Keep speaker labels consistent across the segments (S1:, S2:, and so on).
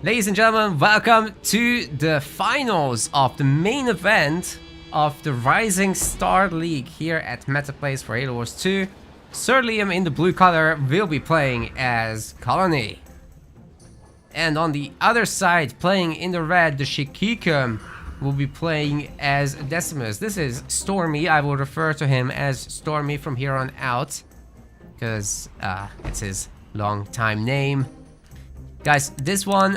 S1: Ladies and gentlemen, welcome to the finals of the main event of the Rising Star League here at MetaPlays for Halo Wars 2. L1am in the blue color will be playing as Colony. And on the other side, playing in the red, the Shikikum will be playing as Decimus. This is Stormy. I will refer to him as Stormy from here on out, because it's his long time name. Guys, this one,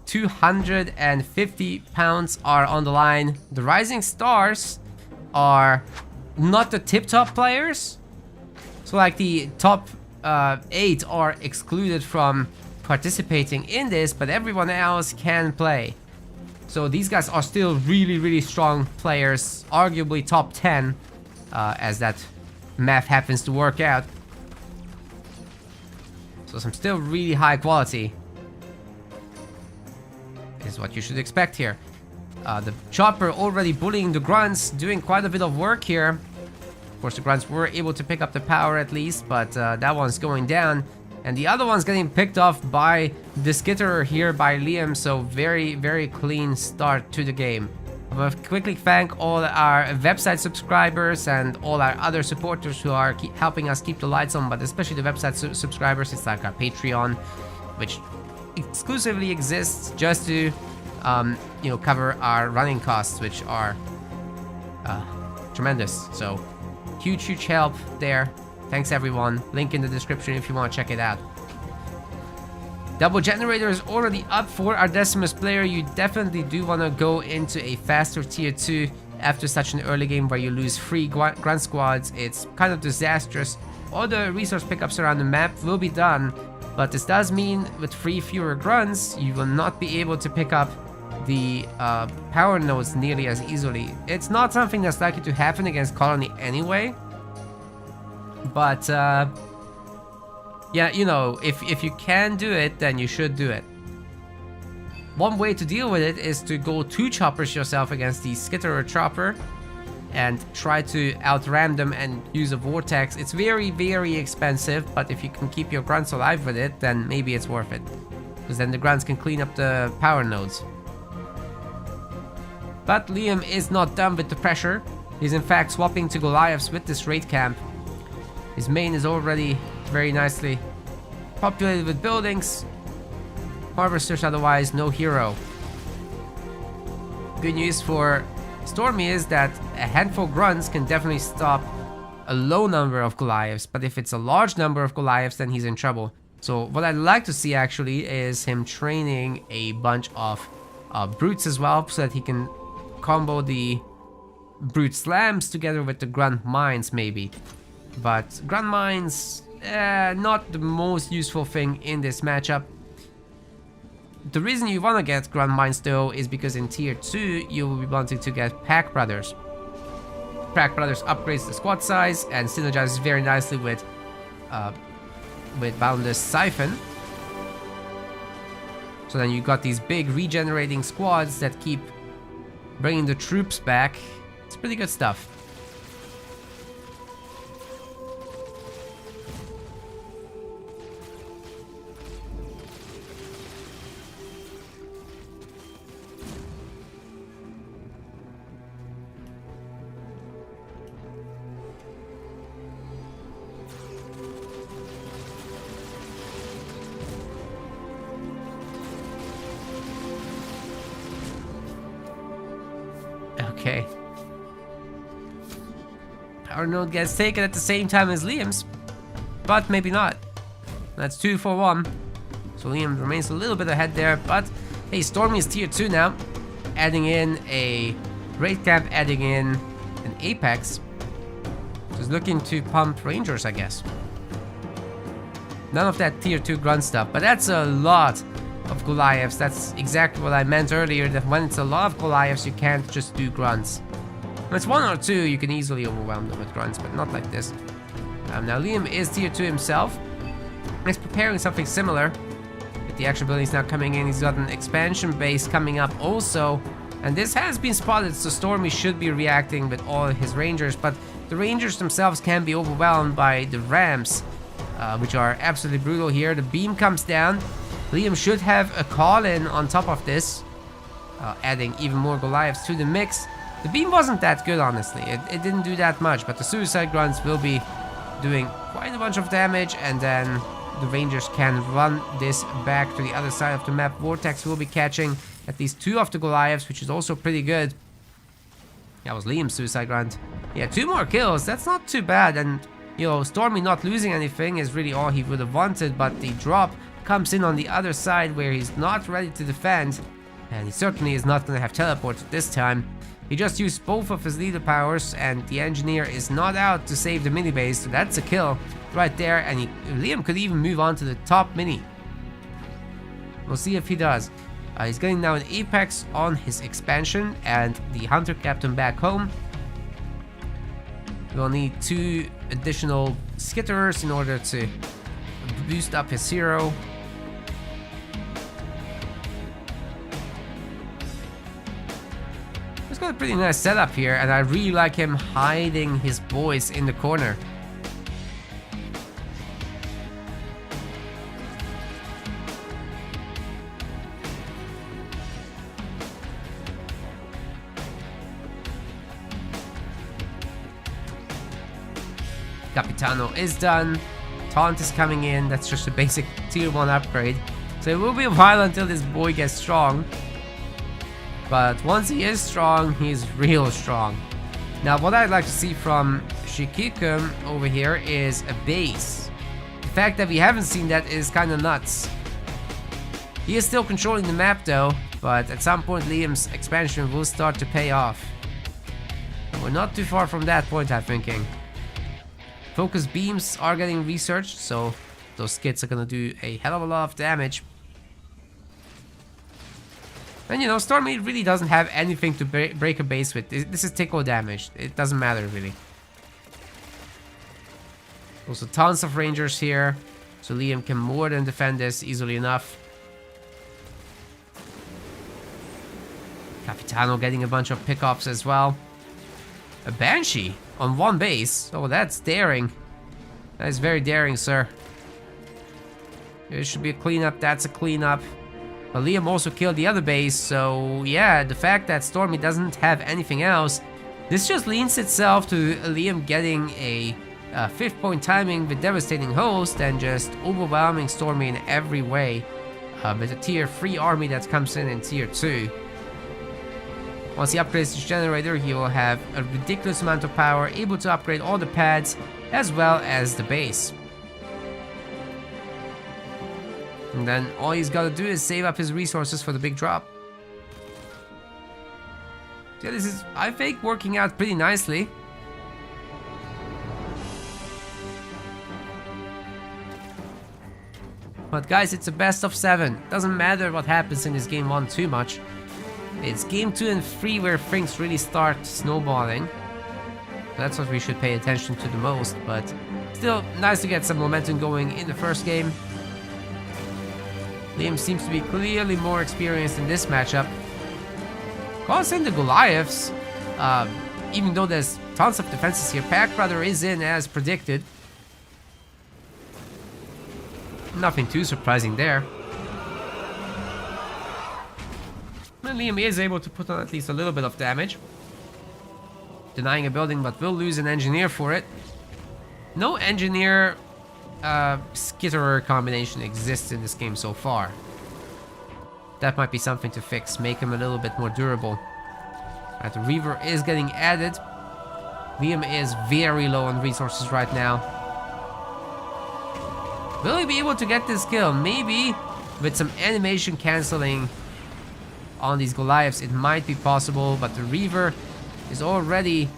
S1: 250 pounds are on the line. The Rising Stars are not the tip-top players. So like the top 8 are excluded from participating in this, but everyone else can play. So these guys are still really strong players, arguably top 10, as that math happens to work out. So some still really high quality is what you should expect here. The chopper already bullying the grunts, doing quite a bit of work here. Of course, the grunts were able to pick up the power at least, but that one's going down. And the other one's getting picked off by the skitterer here by Liam, so very clean start to the game. I want to quickly thank all our website subscribers and all our other supporters who are helping us keep the lights on, but especially the website subscribers. It's like our Patreon, which exclusively exists just to cover our running costs, which are tremendous. So huge help there. Thanks everyone. Link in the description if you want to check it out. Double generator is already up for our Decimus player. You definitely do want to go into a faster tier 2 after such an early game where you lose 3 grunt squads. It's kind of disastrous. All the resource pickups around the map will be done, but this does mean with 3 fewer grunts, you will not be able to pick up the power nodes nearly as easily. It's not something that's likely to happen against Colony anyway, but yeah, you know, if you can do it, then you should do it. One way to deal with it is to go 2 choppers yourself against the skitterer chopper and try to outram them and use a vortex. It's very expensive, but if you can keep your grunts alive with it, then maybe it's worth it, because then the grunts can clean up the power nodes. But Liam is not done with the pressure. He's in fact swapping to Goliaths with this raid camp. His main is already very nicely populated with buildings. Harvesters otherwise no hero. Good news for Stormy is that a handful of grunts can definitely stop a low number of Goliaths, but if it's a large number of Goliaths, then he's in trouble. So what I'd like to see actually is him training a bunch of brutes as well, so that he can combo the brute slams together with the grunt mines maybe. But grunt mines, not the most useful thing in this matchup. The reason you want to get grunt mines though is because in tier 2 you will be wanting to get Pack Brothers. Pack Brothers upgrades the squad size and synergizes very nicely with Boundless Siphon. So then you got these big regenerating squads that keep bringing the troops back. It's pretty good stuff. Okay. Power node gets taken at the same time as Liam's, but maybe not. That's 2 for 1. So Liam remains a little bit ahead there, but hey, Stormy is tier 2 now. Adding in a raid camp, adding in an Apex. Just looking to pump Rangers, I guess. None of that tier 2 grunt stuff, but that's a lot of Goliaths. That's exactly what I meant earlier, that when it's a lot of Goliaths, you can't just do grunts. When it's 1 or 2, you can easily overwhelm them with grunts, but not like this. Now Liam is tier 2 himself. He's preparing something similar. With the extra buildings now coming in, he's got an expansion base coming up also. And this has been spotted, so Stormy should be reacting with all his Rangers, but the Rangers themselves can be overwhelmed by the ramps, which are absolutely brutal here. The beam comes down. Liam should have a call-in on top of this, adding even more Goliaths to the mix. The beam wasn't that good, honestly. It didn't do that much, but the suicide grunts will be doing quite a bunch of damage, and then the Rangers can run this back to the other side of the map. Vortex will be catching at least 2 of the Goliaths, which is also pretty good. That was Liam's suicide grunt. Yeah, 2 more kills. That's not too bad, and you know, Stormy not losing anything is really all he would have wanted, but the drop comes in on the other side where he's not ready to defend, and he certainly is not going to have teleport this time. He just used both of his leader powers, and the engineer is not out to save the mini base, so that's a kill right there, and Liam could even move on to the top mini. We'll see if he does. He's getting now an apex on his expansion, and the hunter captain back home. We'll need 2 additional skitterers in order to boost up his hero. He's got a pretty nice setup here, and I really like him hiding his boys in the corner. Capitano is done. Taunt is coming in. That's just a basic tier 1 upgrade. So it will be a while until this boy gets strong. But once he is strong, he's real strong. Now what I'd like to see from Shikikum over here is a base. The fact that we haven't seen that is kind of nuts. He is still controlling the map though, but at some point Liam's expansion will start to pay off. And we're not too far from that point, I'm thinking. Focus beams are getting researched, so those skits are gonna do a hell of a lot of damage. And you know, Stormy really doesn't have anything to break a base with. This is tickle damage. It doesn't matter really. Also tons of Rangers here, so Liam can more than defend this easily enough. Capitano getting a bunch of pickups as well. A Banshee on 1 base. Oh, that's daring. That is very daring, sir. It should be a cleanup. That's a cleanup. But Liam also killed the other base, so yeah, the fact that Stormy doesn't have anything else, this just leans itself to Liam getting a 5th point timing with Devastating Host and just overwhelming Stormy in every way with a tier 3 army that comes in tier 2. Once he upgrades his generator, he will have a ridiculous amount of power, able to upgrade all the pads as well as the base. And then all he's got to do is save up his resources for the big drop. Yeah, this is, I think, working out pretty nicely. But guys, it's a best of 7. Doesn't matter what happens in this game 1 too much. It's game 2 and 3 where things really start snowballing. That's what we should pay attention to the most, but still nice to get some momentum going in the first game. Liam seems to be clearly more experienced in this matchup. Calls in the Goliaths, even though there's tons of defenses here. Pack Brother is in as predicted. Nothing too surprising there. And Liam is able to put on at least a little bit of damage. Denying a building, but will lose an engineer for it. No engineer skitterer combination exists in this game so far. That might be something to fix, make him a little bit more durable. Alright, the Reaver is getting added. Liam is very low on resources right now. Will he be able to get this kill? Maybe with some animation cancelling on these Goliaths it might be possible, but the Reaver is already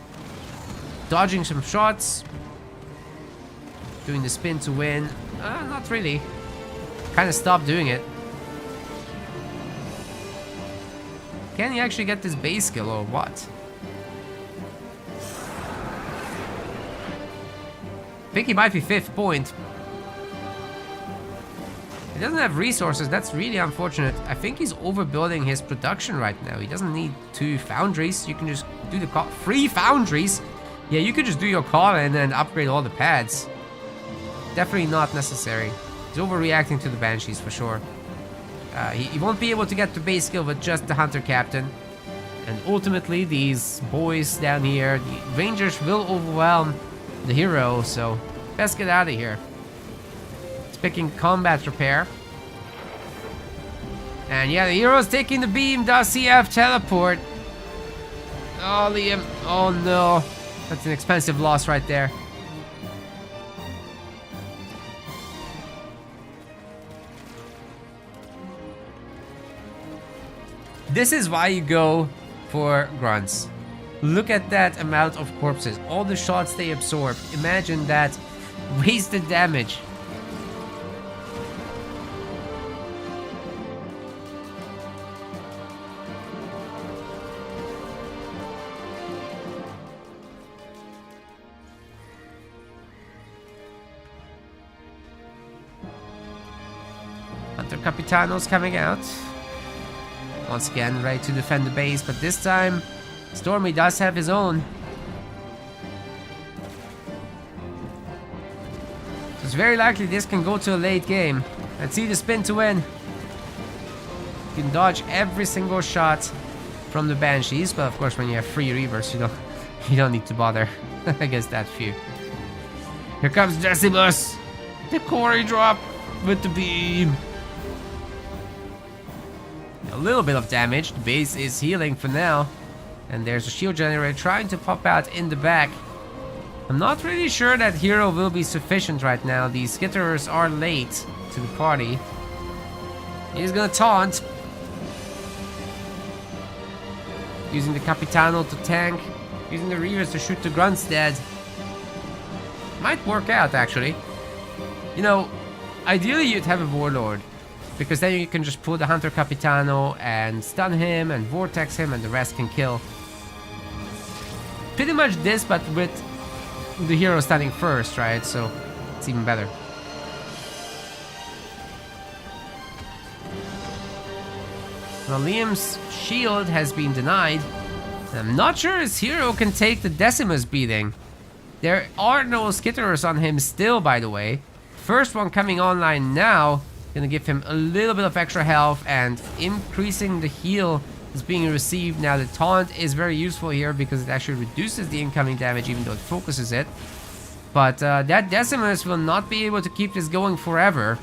S1: dodging some shots. Doing the spin to win. Not really. Kind of stopped doing it. Can he actually get this base kill or what? I think he might be 5th point. He doesn't have resources. That's really unfortunate. I think he's overbuilding his production right now. He doesn't need 2 foundries. You can just do the call. 3 foundries? Yeah, you could just do your call and then upgrade all the pads. Definitely not necessary. He's overreacting to the Banshees for sure. He won't be able to get to base kill with just the Hunter Captain. And ultimately, these boys down here, the Rangers will overwhelm the hero, so best get out of here. It's picking combat repair. And yeah, the hero's taking the beam. Does he have teleport? Oh, Liam. Oh no. That's an expensive loss right there. This is why you go for grunts. Look at that amount of corpses. All the shots they absorb. Imagine that wasted damage. Hunter Capitano's coming out. Once again, ready to defend the base, but this time, Stormy does have his own. So it's very likely this can go to a late game. Let's see the spin to win. You can dodge every single shot from the Banshees, but of course when you have 3 Reavers, you don't need to bother against that few. Here comes Decimus! The Quarry drop with the beam. A little bit of damage. The base is healing for now. And there's a shield generator trying to pop out in the back. I'm not really sure that hero will be sufficient right now. The skitterers are late to the party. He's gonna taunt. Using the Capitano to tank. Using the Reavers to shoot the grunts dead. Might work out actually. You know, ideally you'd have a Warlord. Because then you can just pull the Hunter Capitano and stun him and vortex him and the rest can kill. Pretty much this, but with the hero standing first, right? So it's even better. Well, Liam's shield has been denied. I'm not sure his hero can take the Decimus beating. There are no skitterers on him still, by the way. First one coming online now. Gonna give him a little bit of extra health and increasing the heal is being received. Now the taunt is very useful here because it actually reduces the incoming damage even though it focuses it. But that Decimus will not be able to keep this going forever.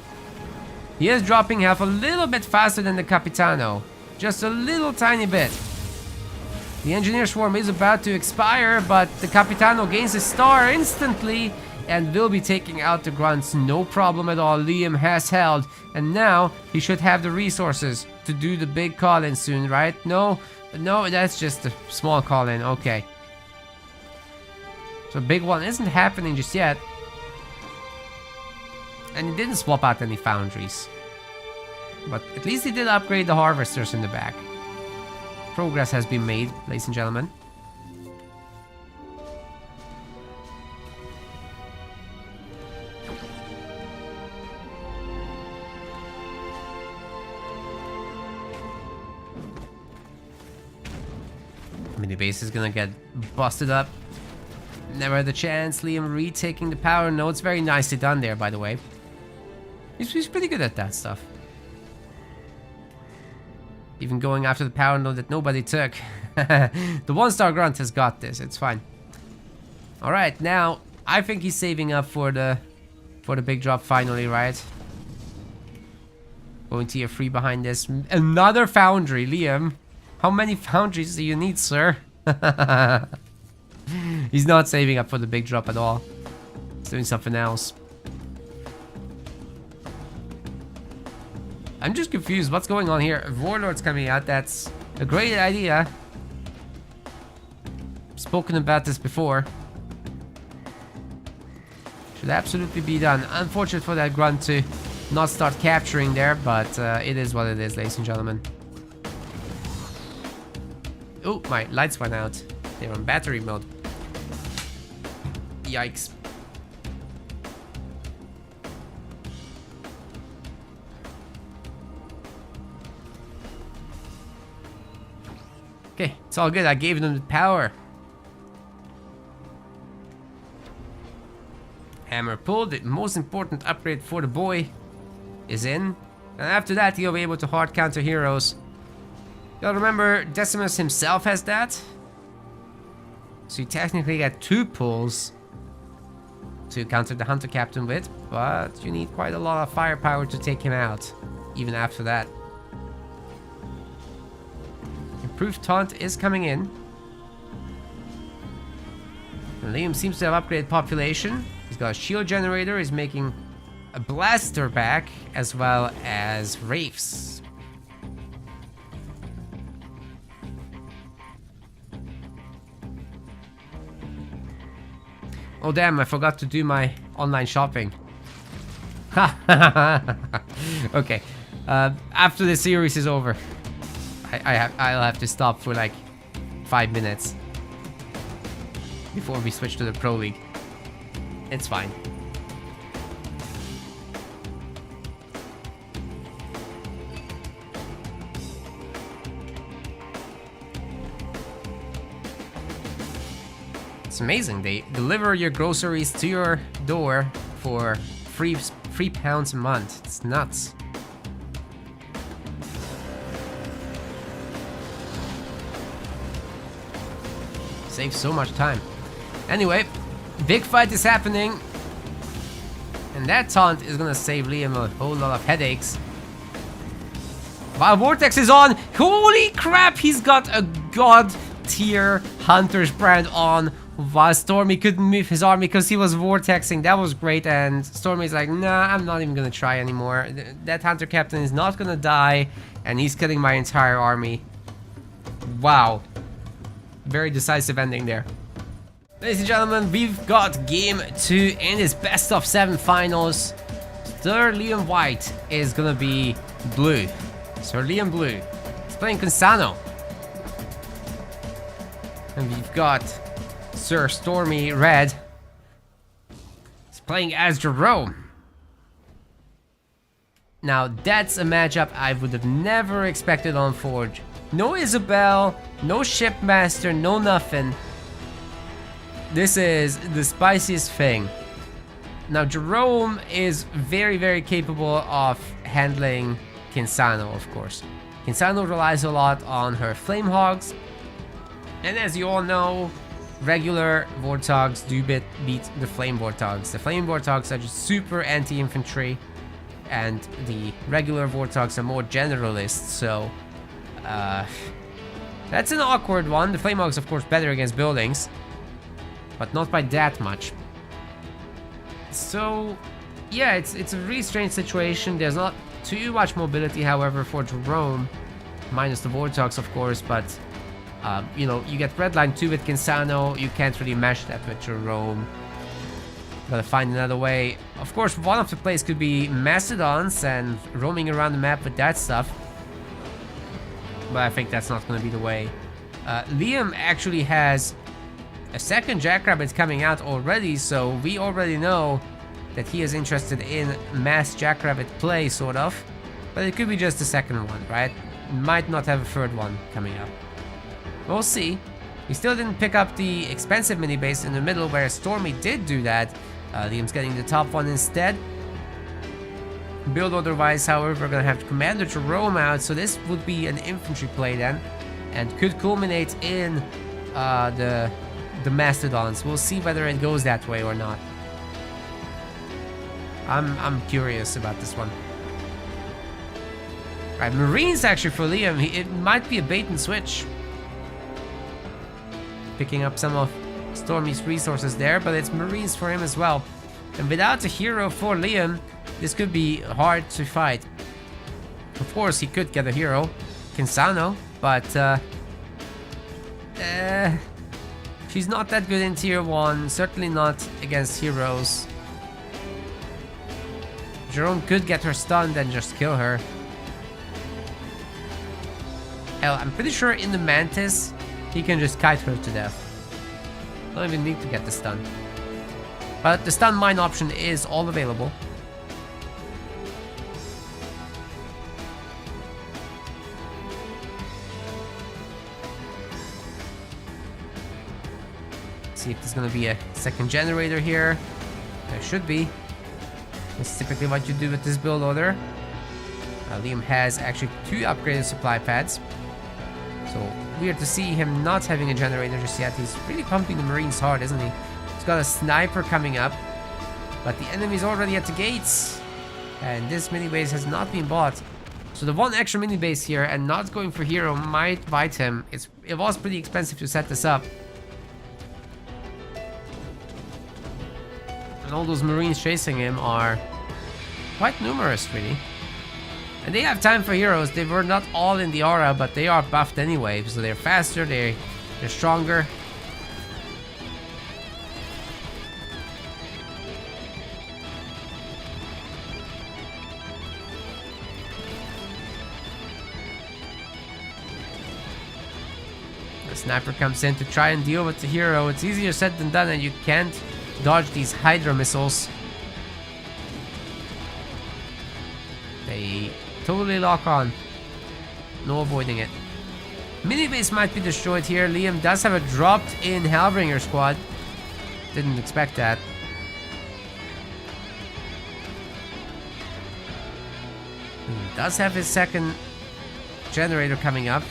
S1: He is dropping health a little bit faster than the Capitano. Just a little tiny bit. The Engineer Swarm is about to expire, but the Capitano gains a star instantly and will be taking out the grunts, no problem at all. Liam has held, and now he should have the resources to do the big call-in soon, right? No, that's just a small call-in, okay. So big one isn't happening just yet. And he didn't swap out any foundries. But at least he did upgrade the harvesters in the back. Progress has been made, ladies and gentlemen. Mini base is gonna get busted up. Never had the chance. Liam retaking the power nodes. Very nicely done there, by the way. He's pretty good at that stuff. Even going after the power node that nobody took. The 1-star grunt has got this. It's fine. Alright, now I think he's saving up for the big drop finally, right? Going tier 3 behind this. Another foundry, Liam. How many foundries do you need, sir? He's not saving up for the big drop at all. He's doing something else. I'm just confused. What's going on here? If Warlord's coming out, that's a great idea. I've spoken about this before. Should absolutely be done. Unfortunate for that grunt to not start capturing there, but it is what it is, ladies and gentlemen. Oh, my lights went out. They're on battery mode. Yikes. Okay, it's all good. I gave them the power. Hammer pulled. The most important upgrade for the boy is in. And after that, he'll be able to hard counter heroes. You'll remember, Decimus himself has that. So you technically get 2 pulls to counter the Hunter Captain with, but you need quite a lot of firepower to take him out, even after that. Improved Taunt is coming in. And Liam seems to have upgraded population. He's got a shield generator, he's making a blaster back, as well as Wraiths. Oh damn, I forgot to do my online shopping. Okay, after the series is over, I'll have to stop for like 5 minutes before we switch to the Pro League. It's fine. It's amazing. They deliver your groceries to your door for £3 a month. It's nuts. Saves so much time. Anyway, big fight is happening. And that taunt is gonna save Liam a whole lot of headaches. While Vortex is on, holy crap, he's got a god tier Hunter's brand on. While Stormy couldn't move his army because he was vortexing. That was great, and Stormy's like, nah, I'm not even gonna try anymore. That Hunter Captain is not gonna die, and he's killing my entire army. Wow. Very decisive ending there. Ladies and gentlemen, we've got game 2 in this best of 7 finals. Sir Liam White is gonna be blue. Sir Liam Blue. He's playing Consano. And we've got Sir Stormy Red. He's playing as Jerome. Now that's a matchup I would have never expected on Forge. No Isabel, no Shipmaster, no nothing. This is the spiciest thing. Now Jerome is very, very capable of handling Kinsano, of course. Kinsano relies a lot on her Flame Hogs. And as you all know, regular Warthogs do beat the Flame Warthogs. The Flame Warthogs are just super anti-infantry, and the regular Warthogs are more generalists, so that's an awkward one. The Flame Hogs, of course, better against buildings, but not by that much. So yeah, it's a really strange situation. There's not too much mobility, however, for Jerome, minus the Warthogs, of course, but you know, you get Redline 2 with Kinsano, you can't really mesh that with Jerome. Gotta find another way. Of course, one of the plays could be Mastodons and roaming around the map with that stuff. But I think that's not gonna be the way. Liam actually has a second Jackrabbit coming out already, so we already know that he is interested in mass Jackrabbit play, sort of. But it could be just the second one, right? Might not have a third one coming up. We'll see. He still didn't pick up the expensive mini base in the middle, where Stormy did do that. Liam's getting the top one instead. Build order-wise, however, we're gonna have Commander Jerome out, so this would be an infantry play then, and could culminate in the Mastodons. We'll see whether it goes that way or not. I'm curious about this one. Right, Marines actually for Liam. It might be a bait and switch. Picking up some of Stormy's resources there, but it's Marines for him as well. And without a hero for Liam, this could be hard to fight. Of course, he could get a hero, Kinsano, but she's not that good in tier 1, certainly not against heroes. Jerome could get her stunned and just kill her. Hell, I'm pretty sure in the Mantis, he can just kite her to death. Don't even need to get the stun. But the stun mine option is all available. See if there's gonna be a second generator here. There should be. That's typically what you do with this build order. Liam has actually 2 upgraded supply pads. So weird to see him not having a generator just yet. He's really pumping the Marines hard, isn't he? He's got a sniper coming up. But the enemy's already at the gates. And this mini base has not been bought. So the 1 extra mini base here and not going for hero might bite him. It was pretty expensive to set this up. And all those Marines chasing him are quite numerous, really. And they have time for heroes. They were not all in the aura, but they are buffed anyway. So they're faster, they're stronger. The sniper comes in to try and deal with the hero. It's easier said than done, and you can't dodge these Hydra missiles. They totally lock on. No avoiding it. Mini base might be destroyed here. Liam does have a dropped in Hellbringer squad. Didn't expect that. He does have his second generator coming up,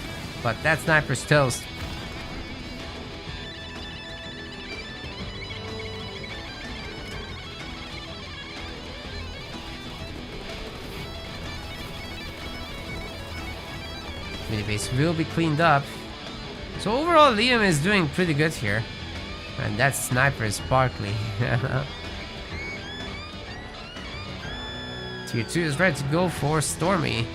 S1: but that sniper's toast. Mini base will be cleaned up. So overall, Liam is doing pretty good here. And that sniper is sparkly. Tier 2 is ready to go for Stormy.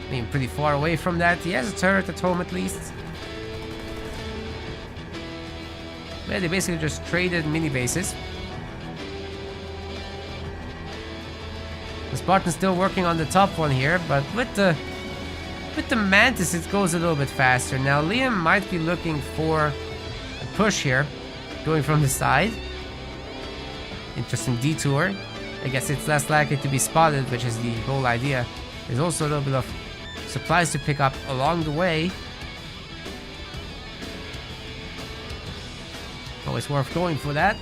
S1: Being pretty far away from that. He has a turret at home at least. Yeah, they basically just traded mini bases. The Spartan's still working on the top one here, but with the Mantis it goes a little bit faster. Now Liam might be looking for a push here, going from the side. Interesting detour. I guess it's less likely to be spotted, which is the whole idea. There's also a little bit of supplies to pick up along the way. Always worth going for that.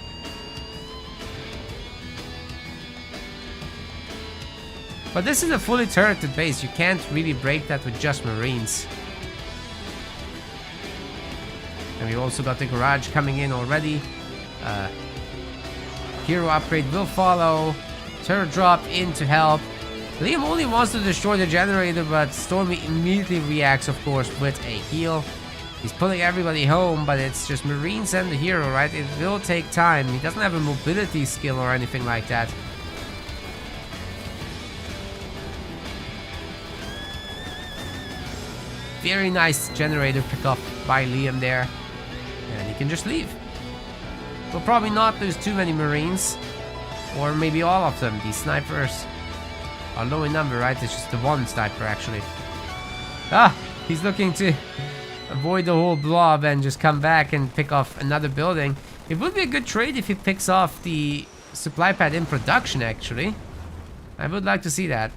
S1: But this is a fully turreted base. You can't really break that with just Marines. And we've also got the garage coming in already. Hero upgrade will follow. Turret drop in to help. Liam only wants to destroy the generator, but Stormy immediately reacts, of course, with a heal. He's pulling everybody home, but it's just Marines and the hero, right? It will take time. He doesn't have a mobility skill or anything like that. Very nice generator pickup by Liam there. And he can just leave. We'll probably not lose too many Marines. Or maybe all of them. These snipers are low in number, right? It's just the 1 sniper, actually. Ah! He's looking to avoid the whole blob and just come back and pick off another building. It would be a good trade if he picks off the supply pad in production, actually. I would like to see that.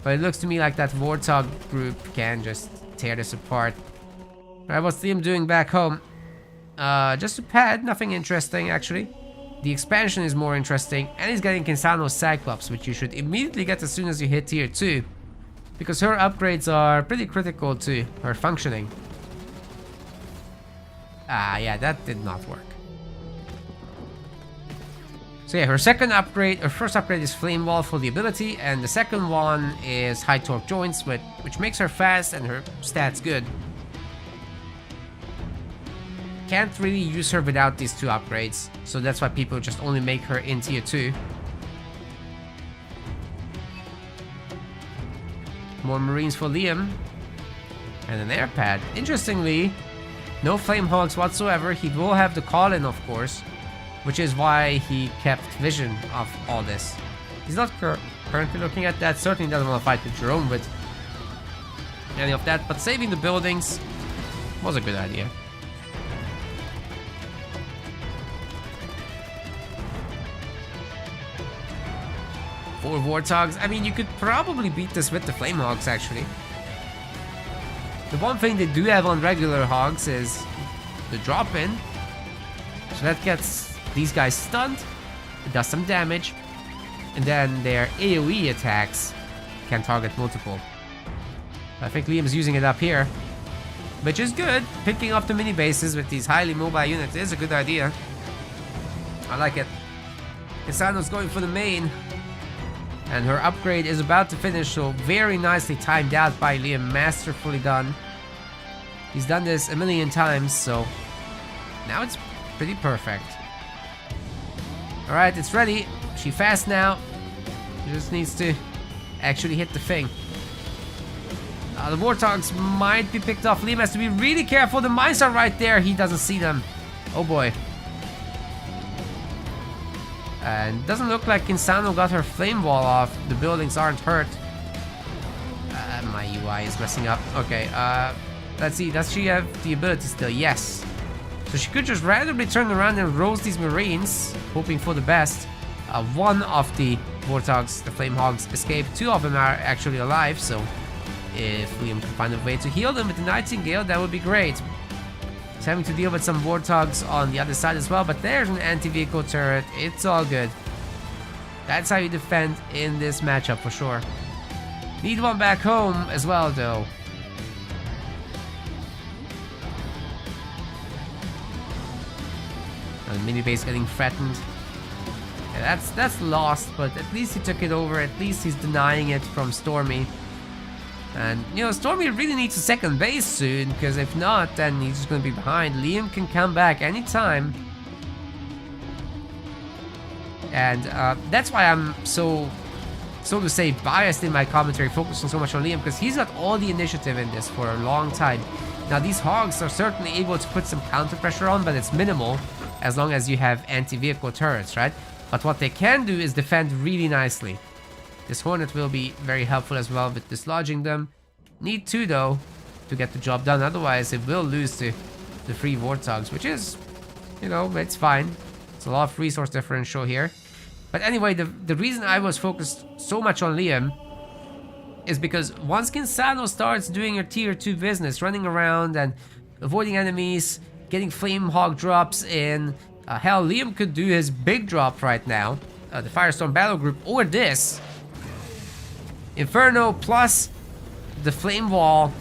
S1: But it looks to me like that Warthog group can just tear this apart. Alright, what's Liam doing back home? Just a pad, nothing interesting actually. The expansion is more interesting, and he's getting Kinsano's Cyclops, which you should immediately get as soon as you hit tier 2. Because her upgrades are pretty critical to her functioning. Ah, yeah, that did not work. So yeah, her second upgrade, her first upgrade is Flame Wall for the ability, and the second one is High Torque Joints, which makes her fast and her stats good. Can't really use her without these 2 upgrades, so that's why people just only make her in tier 2. More Marines for Liam. And an air pad. Interestingly, no Flame Hogs whatsoever. He will have the call-in, of course, which is why he kept vision of all this. He's not currently looking at that. Certainly doesn't want to fight with Jerome with any of that, but saving the buildings was a good idea. Four Warthogs. I mean, you could probably beat this with the Flame Hogs, actually. The one thing they do have on regular Hogs is the drop-in. So that gets these guys stunned. It does some damage. and then their AoE attacks can target multiple. I think Liam's using it up here, which is good. Picking up the mini bases with these highly mobile units is a good idea. I like it. Kisano's going for the main, and her upgrade is about to finish, so very nicely timed out by Liam, masterfully done. He's done this a million times, so now it's pretty perfect. Alright, it's ready. She fast now. She just needs to actually hit the thing. The Warthogs might be picked off. Liam has to be really careful. The mines are right there. He doesn't see them. Oh boy. And doesn't look like Insano got her flame wall off. The buildings aren't hurt. My UI is messing up. Okay, let's see. Does she have the ability still? Yes. So she could just randomly turn around and roast these Marines, hoping for the best. One of the Warthogs, the Flame Hogs, escaped. Two of them are actually alive, so if Liam can find a way to heal them with the Nightingale, that would be great. He's having to deal with some Warthogs on the other side as well, but there's an anti-vehicle turret. It's all good. That's how you defend in this matchup for sure. Need one back home as well, though. And mini base getting threatened. Yeah, that's lost, but at least he took it over. At least he's denying it from Stormy. And, you know, Stormy really needs a second base soon, because if not, then he's just going to be behind. Liam can come back anytime. And that's why I'm so to say, biased in my commentary, focusing so much on Liam, because he's got all the initiative in this for a long time. Now, these Hogs are certainly able to put some counter pressure on, but it's minimal, as long as you have anti-vehicle turrets, right? But what they can do is defend really nicely. This Hornet will be very helpful as well with dislodging them. Need two, though, to get the job done. Otherwise, it will lose to the 3 Warthogs, which is, you know, it's fine. It's a lot of resource differential here. But anyway, the reason I was focused so much on Liam is because once Kinsano starts doing her tier 2 business, running around and avoiding enemies, getting Flame Hog drops in, hell, Liam could do his big drop right now, the Firestorm Battle Group, or this. Inferno plus the Flame Wall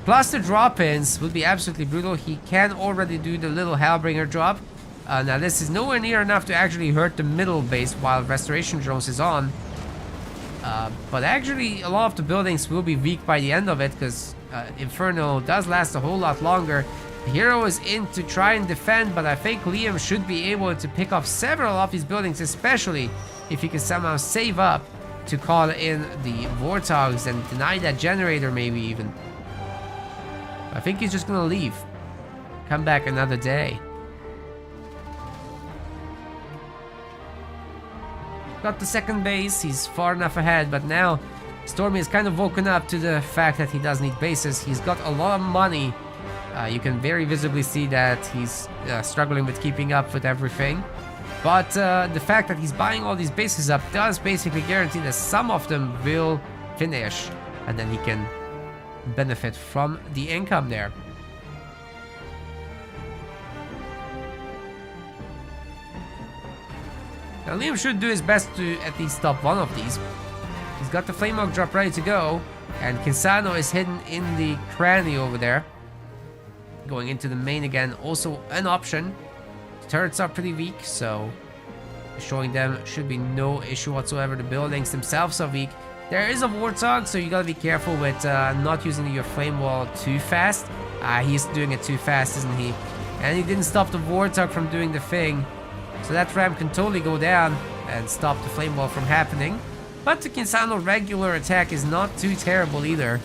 S1: plus the drop-ins would be absolutely brutal. He can already do the little Hellbringer drop. Now this is nowhere near enough to actually hurt the middle base while Restoration Drones is on. But actually a lot of the buildings will be weak by the end of it, because Inferno does last a whole lot longer. The hero is in to try and defend, but I think Liam should be able to pick off several of these buildings, especially if he can somehow save up to call in the Warthogs and deny that generator maybe even. I think he's just gonna leave. Come back another day. Got the second base, he's far enough ahead, but now Stormy has kind of woken up to the fact that he does need bases. He's got a lot of money. You can very visibly see that he's struggling with keeping up with everything. But the fact that he's buying all these bases up does basically guarantee that some of them will finish, and then he can benefit from the income there. Now Liam should do his best to at least stop one of these. He's got the Flame Hog drop ready to go, and Kinsano is hidden in the cranny over there. Going into the main again, also an option. The turrets are pretty weak, so destroying them should be no issue whatsoever. The buildings themselves are weak. There is a Warthog, so you gotta be careful with not using your flame wall too fast. He's doing it too fast, isn't he? And he didn't stop the Warthog from doing the thing. So that ramp can totally go down and stop the flame wall from happening. But the Kinsano regular attack is not too terrible either.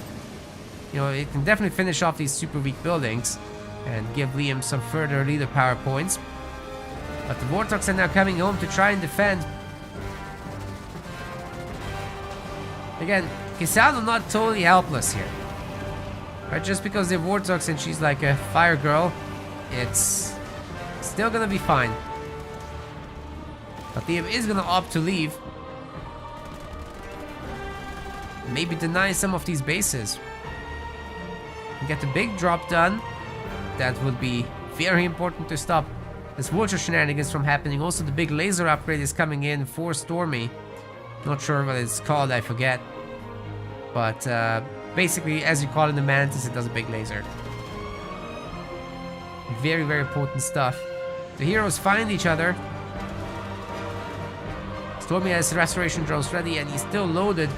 S1: You know, it can definitely finish off these super weak buildings and give Liam some further leader power points. But the Warthogs are now coming home to try and defend. Again, Kinsano not totally helpless here. Right, just because they're Warthogs and she's like a fire girl, it's still gonna be fine. But Liam is gonna opt to leave. Maybe deny some of these bases. And get the big drop done. That would be very important to stop There's vulture shenanigans from happening. Also, the big laser upgrade is coming in for Stormy. Not sure what it's called, I forget. But basically, as you call it in the Mantis, it does a big laser. Very, very potent stuff. The heroes find each other. Stormy has restoration drones ready and he's still loaded.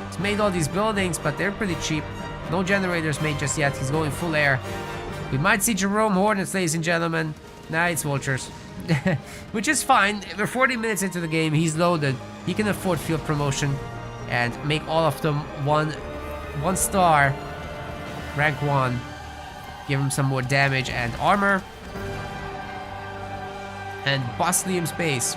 S1: He's made all these buildings, but they're pretty cheap. No generators made just yet. He's going full air. We might see Jerome Hornets, ladies and gentlemen. Nah, it's vultures. Which is fine. We're 40 minutes into the game. He's loaded. He can afford field promotion and make all of them one star. Rank 1. Give him some more damage and armor. And bust Liam's base.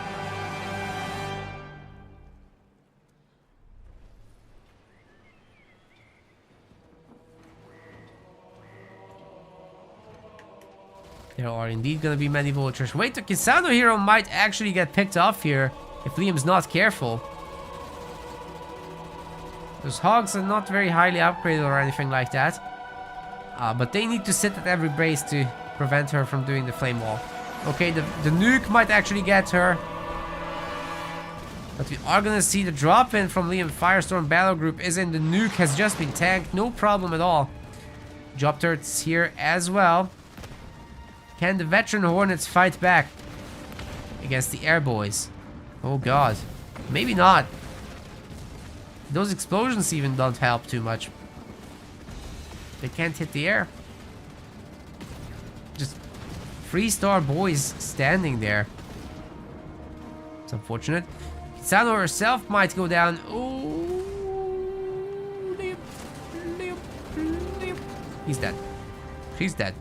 S1: There are indeed going to be many vultures. Wait, the Kisano hero might actually get picked off here if Liam's not careful. Those hogs are not very highly upgraded or anything like that. But they need to sit at every base to prevent her from doing the flame wall. Okay, the nuke might actually get her. But we are going to see the drop-in from Liam. Firestorm battle group is in. The nuke has just been tanked. No problem at all. Drop turrets here as well. Can the veteran Hornets fight back against the air boys? Oh god. Maybe not. Those explosions even don't help too much. They can't hit the air. Just 3-star boys standing there. It's unfortunate. Kisano herself might go down. Oh, Liam. He's dead. She's dead.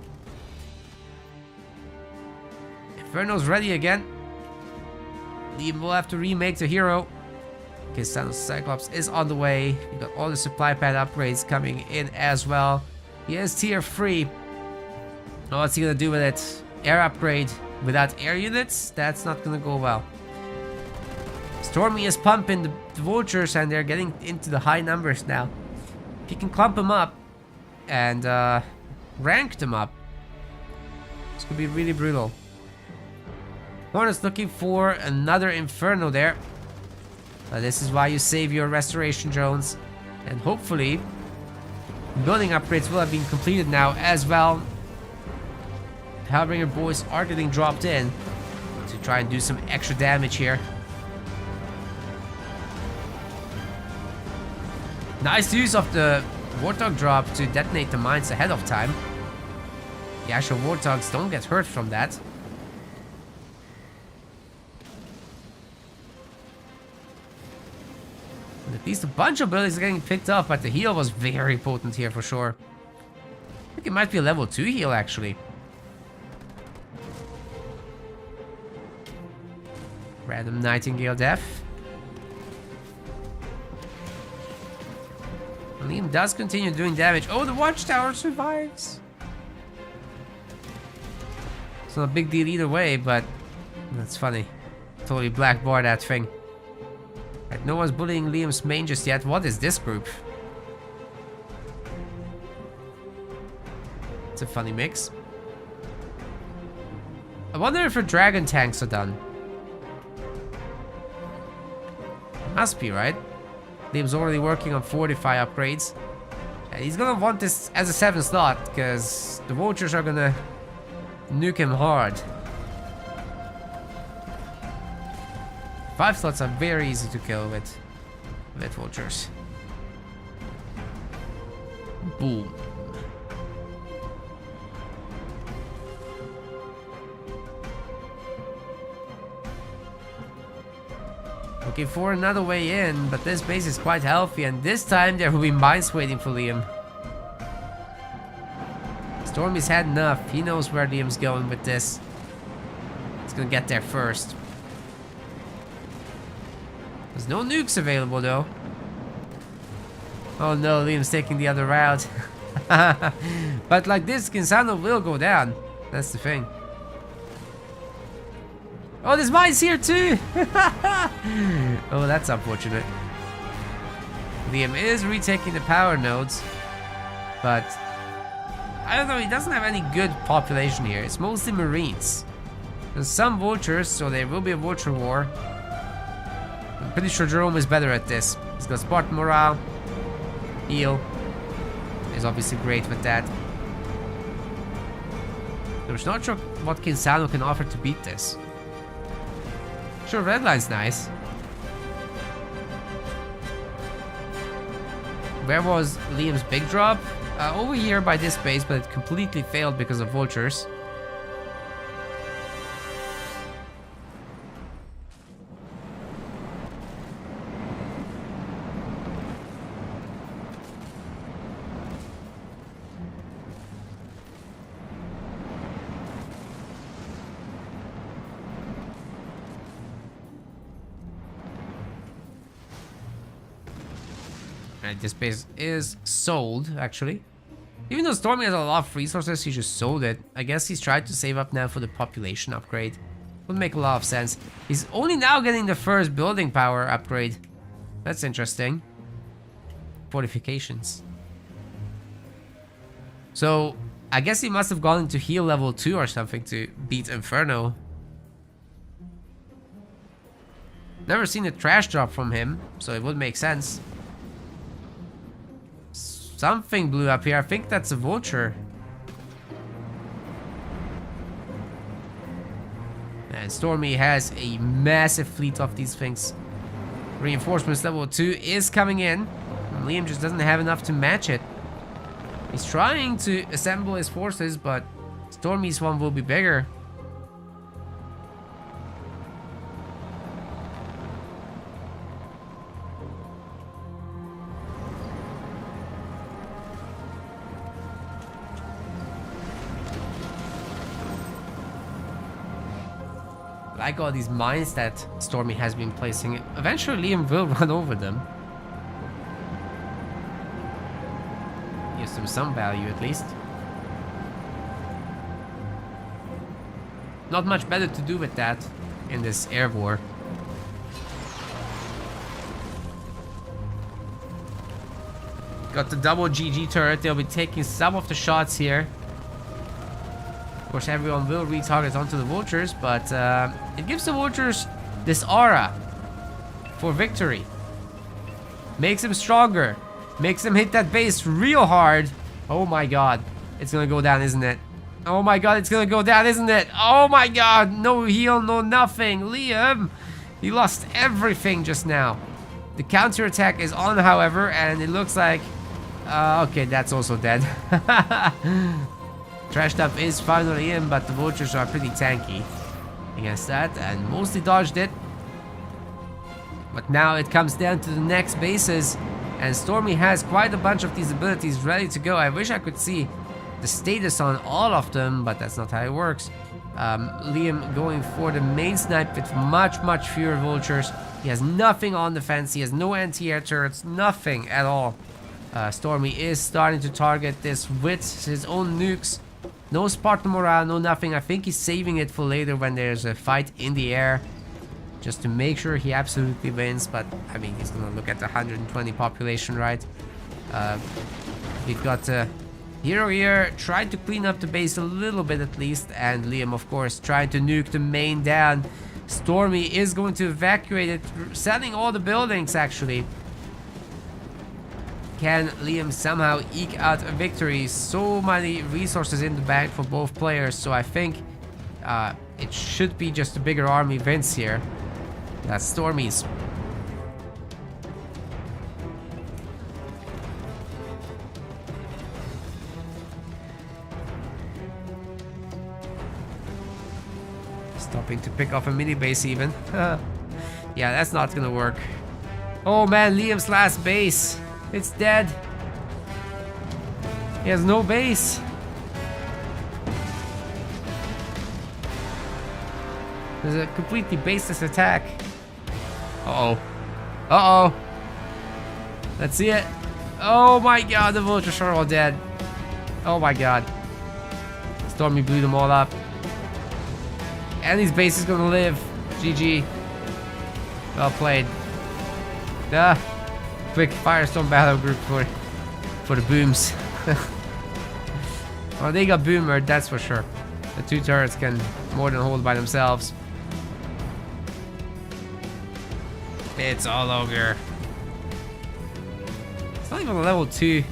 S1: Inferno's ready again. Liam will have to remake the hero. Kisano's Cyclops is on the way. We got all the supply pad upgrades coming in as well. He is tier 3. Oh, what's he gonna do with it? Air upgrade without air units? That's not gonna go well. Stormy is pumping the vultures and they're getting into the high numbers now. If you can clump them up and rank them up, this could be really brutal. Hornet's looking for another Inferno there. This is why you save your restoration drones. And hopefully, building upgrades will have been completed now as well. Hellbringer boys are getting dropped in to try and do some extra damage here. Nice use of the Warthog drop to detonate the mines ahead of time. The actual Warthogs don't get hurt from that. And at least a bunch of buildings are getting picked up, but the heal was very potent here for sure. I think it might be a level 2 heal actually. Random Nightingale death. Liam does continue doing damage. Oh, the Watchtower survives. It's not a big deal either way, but that's funny. Totally blackbar that thing. Right, no one's bullying Liam's main just yet. What is this group? It's a funny mix. I wonder if her dragon tanks are done. Must be, right? Liam's already working on fortify upgrades. And he's gonna want this as a 7 slot, because the vultures are gonna nuke him hard. 5 slots are very easy to kill with vultures. Boom. Looking for another way in, but this base is quite healthy, and this time there will be mines waiting for Liam. Stormy's had enough. He knows where Liam's going with this. He's gonna get there first. There's no nukes available though. Oh no, Liam's taking the other route. But like this, Kisano will go down. That's the thing. Oh, there's mines here too! Oh, that's unfortunate. Liam is retaking the power nodes, but I don't know, he doesn't have any good population here. It's mostly Marines. And some vultures, so there will be a vulture war. I'm pretty sure Jerome is better at this. He's got Spartan morale. Heal. Is obviously great with that. I'm not sure what Kinsano can offer to beat this. Sure, Redline's nice. Where was Liam's big drop? Over here by this base, but it completely failed because of vultures. This base is sold, actually. Even though Stormy has a lot of resources, he just sold it. I guess he's trying to save up now for the population upgrade. Would make a lot of sense. He's only now getting the first building power upgrade. That's interesting. Fortifications. So, I guess he must have gone into heal level 2 or something to beat Inferno. Never seen a trash drop from him, so it would make sense. Something blew up here. I think that's a vulture. And Stormy has a massive fleet of these things. Reinforcements level 2 is coming in. And Liam just doesn't have enough to match it. He's trying to assemble his forces, but Stormy's one will be bigger. I like all these mines that Stormy has been placing. Eventually Liam will run over them. Gives them some value at least. Not much better to do with that in this air war. Got the double GG turret. They'll be taking some of the shots here. Of course, everyone will retarget onto the vultures, but it gives the vultures this aura for victory. Makes them stronger. Makes them hit that base real hard. Oh my god. It's gonna go down, isn't it? Oh my god, it's gonna go down, isn't it? Oh my god. No heal, no nothing. Liam, he lost everything just now. The counterattack is on, however, and it looks like... okay, that's also dead. Trash dump is finally in, but the vultures are pretty tanky against that and mostly dodged it. But now it comes down to the next bases, and Stormy has quite a bunch of these abilities ready to go. I wish I could see the status on all of them, but that's not how it works. Liam going for the main snipe with much fewer vultures. He has nothing on defense, he has no anti-air turrets, nothing at all. Stormy is starting to target this with his own nukes. No Spartan morale, no nothing. I think he's saving it for later when there's a fight in the air, just to make sure he absolutely wins. But I mean, he's gonna look at the 120 population, right? We've got Hero here, tried to clean up the base a little bit at least, and Liam, of course, trying to nuke the main down. Stormy is going to evacuate it, selling all the buildings actually. Can Liam somehow eke out a victory? So many resources in the bank for both players, so I think it should be just a bigger army wins here. That's Stormy's. Stopping to pick off a mini base even. Yeah, that's not gonna work. Oh man, Liam's last base. It's dead. He has no base. There's a completely baseless attack. Uh-oh. Uh-oh. Let's see it. Oh my god, the vultures are all dead. Oh my god. Stormy blew them all up. And his base is gonna live. GG. Well played. Quick Firestorm battle group for the booms. Well, they got boomered, that's for sure. The two turrets can more than hold by themselves. It's all over. It's not even a level 2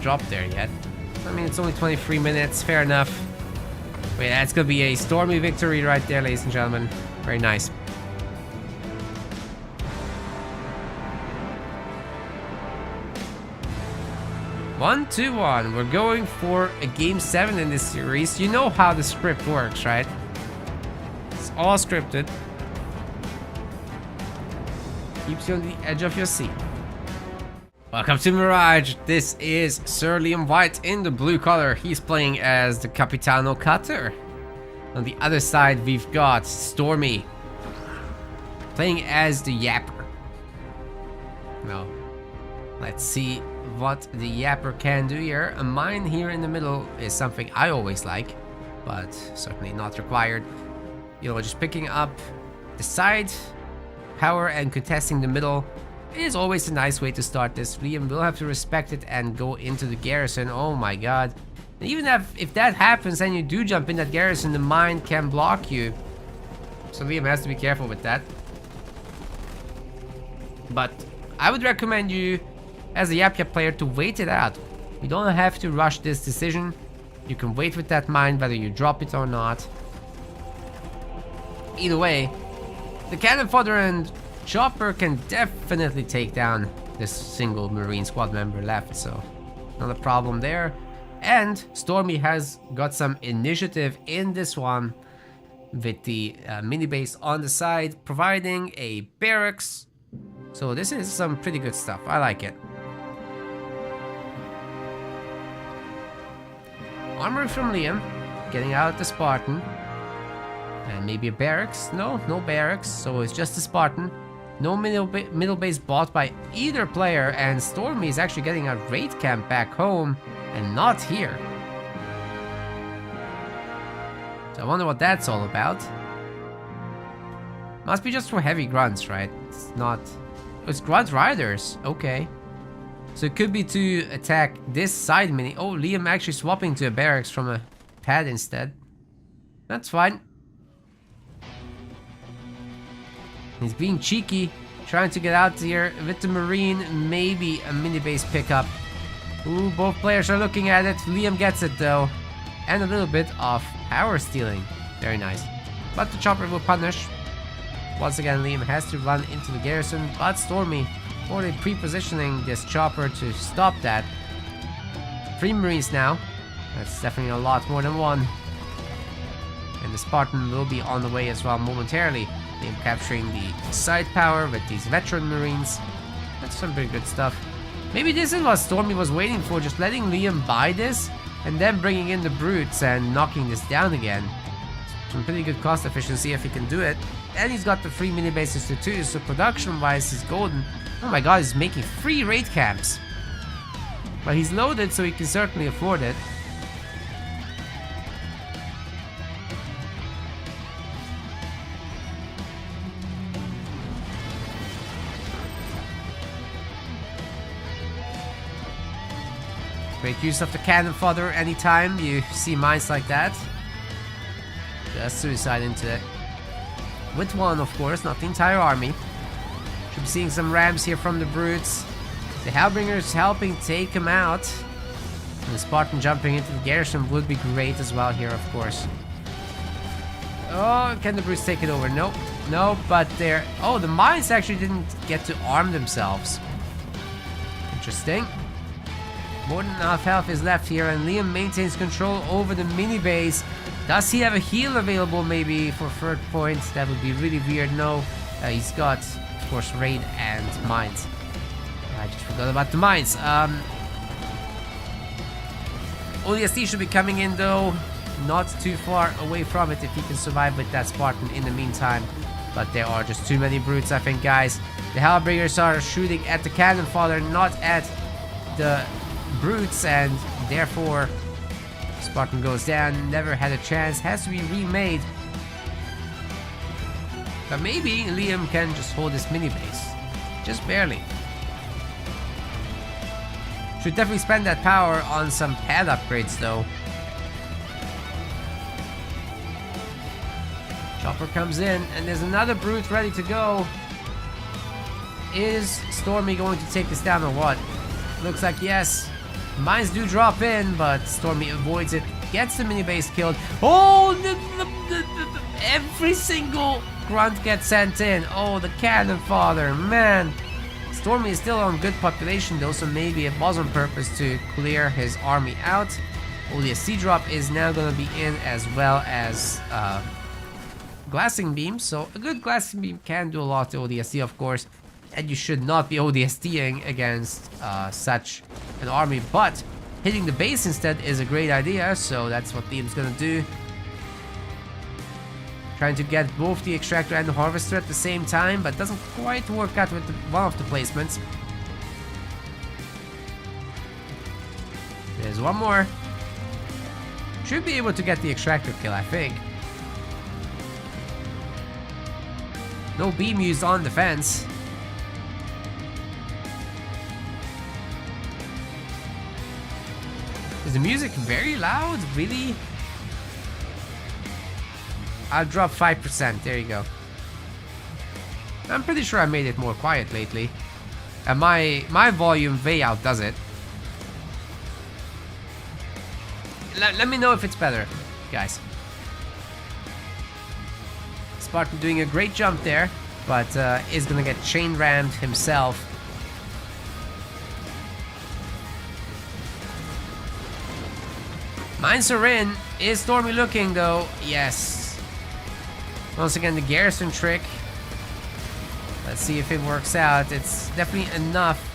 S1: drop there yet. I mean, it's only 23 minutes, fair enough. Wait, that's gonna be a Stormy victory right there, ladies and gentlemen. Very nice. One, 2-1. We're going for a game 7 in this series. You know how the script works, right? It's all scripted. Keeps you on the edge of your seat. Welcome to Mirage. This is L1am White in the blue color. He's playing as the Capitano Cutter. On the other side, we've got Stormy playing as the Yapper. Now, let's see what the Yapper can do here. A mine here in the middle is something I always like, but certainly not required. You know, just picking up the side power and contesting the middle is always a nice way to start this. L1am will have to respect it and go into the garrison. Oh my god. And even if that happens and you do jump in that garrison, the mine can block you. So L1am has to be careful with that. But I would recommend you, as a Yap player, to wait it out. You don't have to rush this decision. You can wait with that mine, whether you drop it or not. Either way, the cannon fodder and chopper can definitely take down this single Marine squad member left, so not a problem there. And Stormy has got some initiative in this one with the mini base on the side, providing a barracks. So this is some pretty good stuff. I like it. Armor from L1am, getting out the Spartan. And maybe a barracks? No barracks, so it's just a Spartan. No middle base bought by either player, and Stormy is actually getting a raid camp back home, and not here. So I wonder what that's all about. Must be just for heavy grunts, right? It's not... It's grunt riders, okay. So it could be to attack this side mini. Oh, L1am actually swapping to a barracks from a pad instead. That's fine. He's being cheeky, trying to get out here with the Marine. Maybe a mini base pickup. Ooh, both players are looking at it. L1am gets it though. And a little bit of power stealing. Very nice. But the chopper will punish. Once again, L1am has to run into the garrison, but Stormy already pre-positioning this chopper to stop that. 3 Marines now. That's definitely a lot more than 1. And the Spartan will be on the way as well momentarily. L1am capturing the side power with these veteran Marines. That's some pretty good stuff. Maybe this is what Stormy was waiting for, just letting L1am buy this and then bringing in the brutes and knocking this down again. Some pretty good cost efficiency if he can do it. And he's got the 3 mini bases to 2, so production wise he's golden. Oh my god, he's making 3 raid camps. But he's loaded, so he can certainly afford it. Great use of the cannon fodder anytime you see mines like that. Just suicide into it. With 1, of course, not the entire army. Should be seeing some rams here from the brutes. The Hellbringers helping take him out. And the Spartan jumping into the garrison would be great as well here, of course. Oh, can the brutes take it over? Nope. No, but they're... Oh, the mines actually didn't get to arm themselves. Interesting. More than enough health is left here, and L1am maintains control over the mini base. Does he have a heal available maybe for 3rd point? That would be really weird. No, he's got, of course, raid and mines. I just forgot about the mines. ODST should be coming in though, not too far away from it if he can survive with that Spartan in the meantime. But there are just too many brutes, I think, guys. The Hellbringers are shooting at the cannon fodder, not at the brutes, and therefore Spartan goes down. Never had a chance, has to be remade. But maybe L1am can just hold this mini base, just barely. Should definitely spend that power on some pad upgrades though. Chopper comes in, and there's another brute ready to go. Is Stormy going to take this down or what? Looks like yes. Mines do drop in, but Stormy avoids it. Gets the mini base killed. Oh, every single grunt gets sent in. Oh, the cannon fodder, man. Stormy is still on good population though, so maybe it was on purpose to clear his army out. ODST drop is now going to be in, as well as glassing beam. So a good glassing beam can do a lot to ODST, of course. And you should not be ODSTing against such an army, but hitting the base instead is a great idea, so that's what Liam's gonna do. Trying to get both the extractor and the harvester at the same time, but doesn't quite work out with one of the placements. There's one more. Should be able to get the extractor kill, I think. No beam used on defense. Is the music very loud? Really? I'll drop 5%. There you go. I'm pretty sure I made it more quiet lately. And my volume way outdoes it. Let me know if it's better, guys. Spartan doing a great jump there, but is gonna get chain rammed himself. Mines are in. Is Stormy looking though? Yes. Once again, the garrison trick. Let's see if it works out. It's definitely enough.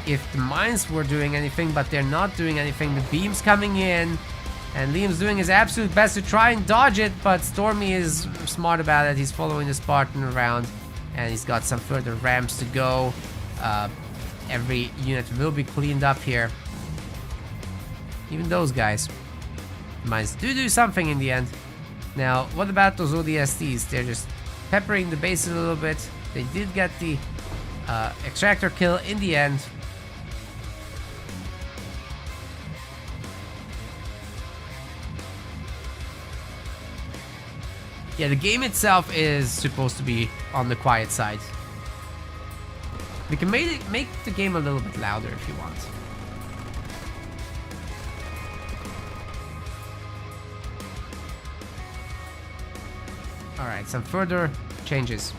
S1: If the mines were doing anything, but they're not doing anything. The beam's coming in, and Liam's doing his absolute best to try and dodge it, but Stormy is smart about it. He's following the Spartan around, and he's got some further ramps to go. Every unit will be cleaned up here. Even those guys. Mines do something in the end. Now, what about those ODSTs? They're just peppering the base a little bit. They did get the extractor kill in the end. Yeah, the game itself is supposed to be on the quiet side. We can make the game a little bit louder if you want. Alright, some further changes.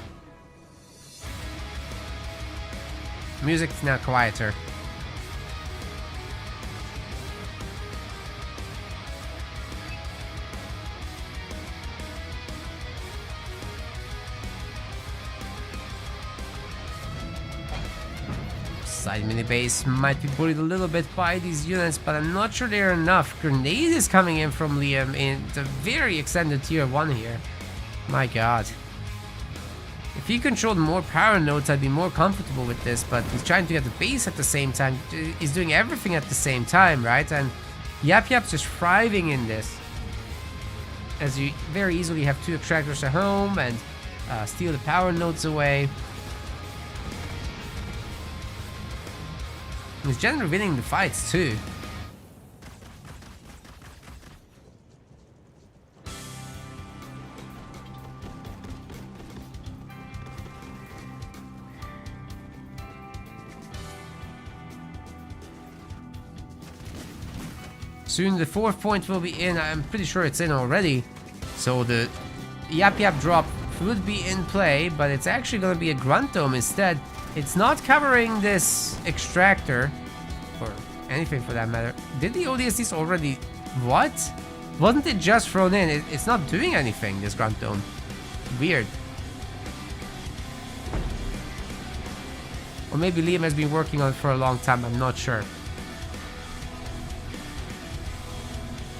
S1: Music is now quieter. Side mini base might be bullied a little bit by these units, but I'm not sure they're enough. Grenade is coming in from Liam in the very extended tier 1 here. My god. If he controlled more power nodes, I'd be more comfortable with this, but he's trying to get the base at the same time. He's doing everything at the same time, right? And Yap's just thriving in this. As you very easily have 2 extractors at home and steal the power nodes away. He's generally winning the fights too. Soon the 4th point will be in. I'm pretty sure it's in already. So the Yap drop would be in play, but it's actually going to be a Grunt Dome instead. It's not covering this extractor, or anything for that matter. Did the ODSTs already... What? Wasn't it just thrown in? It's not doing anything, this Grunt Dome. Weird. Or maybe Liam has been working on it for a long time, I'm not sure.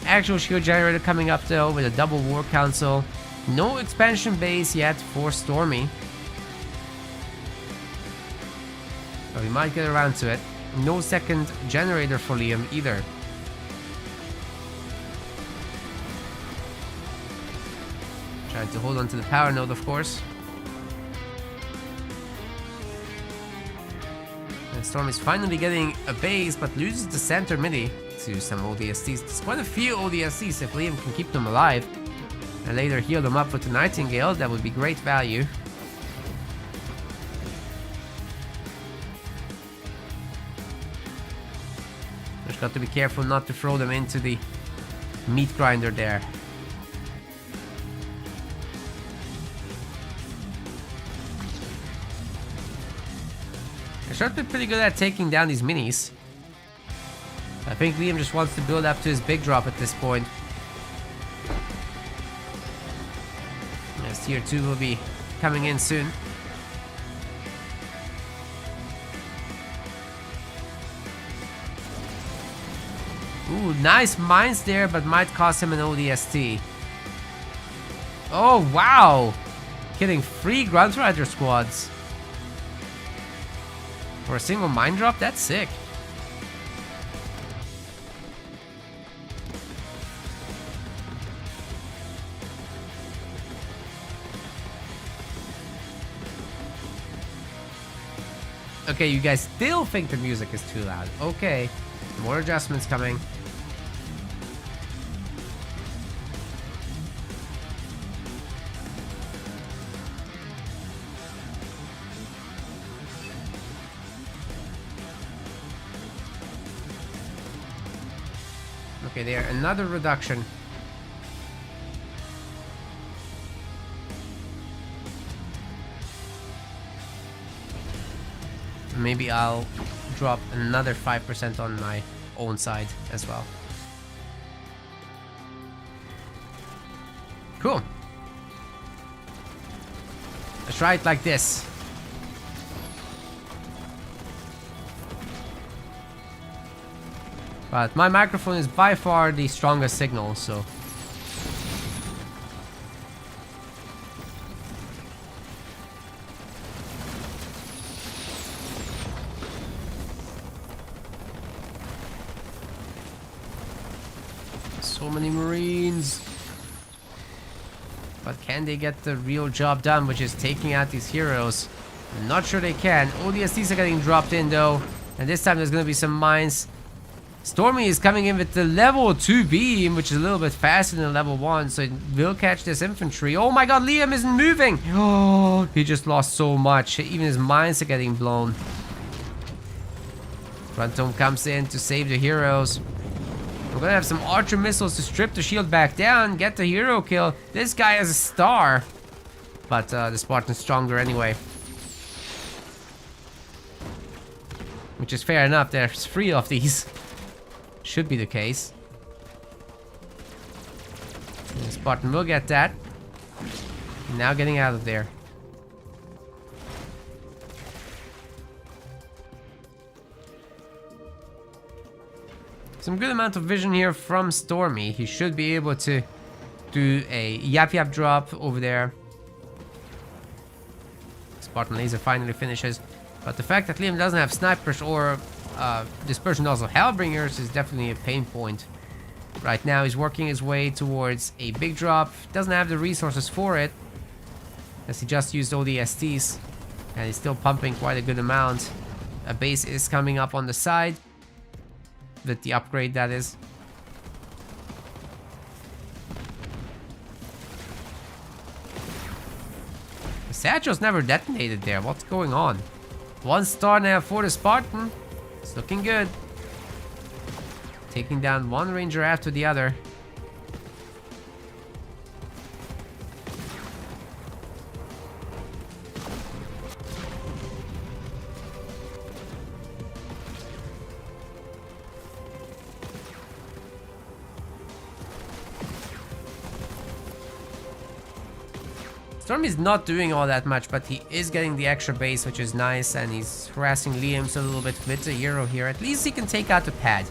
S1: Actual shield generator coming up though with a double war council. No expansion base yet for Stormy. But we might get around to it. No second generator for Liam either. Trying to hold on to the power node, of course. And Stormy's finally getting a base, but loses the center midi to some ODSTs. There's quite a few ODSTs if Liam can keep them alive. and later heal them up with the Nightingale, that would be great value. Just got to be careful not to throw them into the meat grinder there. I should be pretty good at taking down these minis. I think Liam just wants to build up to his big drop at this point. Yes, tier 2 will be coming in soon. Ooh, nice mines there, but might cost him an ODST. Oh, wow! Getting 3 Grunt Rider squads. For a single mine drop? That's sick. Okay, you guys still think the music is too loud. Okay, more adjustments coming. Okay, there, another reduction. Maybe I'll drop another 5% on my own side as well. Cool. Let's try it like this. But my microphone is by far the strongest signal, so... So many Marines. But can they get the real job done, which is taking out these heroes? I'm not sure they can. ODSTs are getting dropped in though. And this time there's going to be some mines. Stormy is coming in with the level 2 beam, which is a little bit faster than level 1, so it will catch this infantry. Oh my god, Liam isn't moving! Oh, he just lost so much. Even his mines are getting blown. Frontom comes in to save the heroes. We're gonna have some archer missiles to strip the shield back down, get the hero kill. This guy has a star. But the Spartan's stronger anyway. Which is fair enough, there's 3 of these. Should be the case. The Spartan will get that. Now getting out of there. Some good amount of vision here from Stormy. He should be able to do a yap yap drop over there. Spartan laser finally finishes. But the fact that Liam doesn't have snipers or dispersion also Hellbringers is definitely a pain point. Right now he's working his way towards a big drop. Doesn't have the resources for it, as he just used all the STs. And he's still pumping quite a good amount. A base is coming up on the side. With the upgrade, that is. The Satchel's never detonated there. What's going on? 1 star now for the Spartan. It's looking good. Taking down one ranger after the other. Stormy's not doing all that much, but he is getting the extra base, which is nice, and he's harassing Liam a little bit with the hero here. At least he can take out the pad.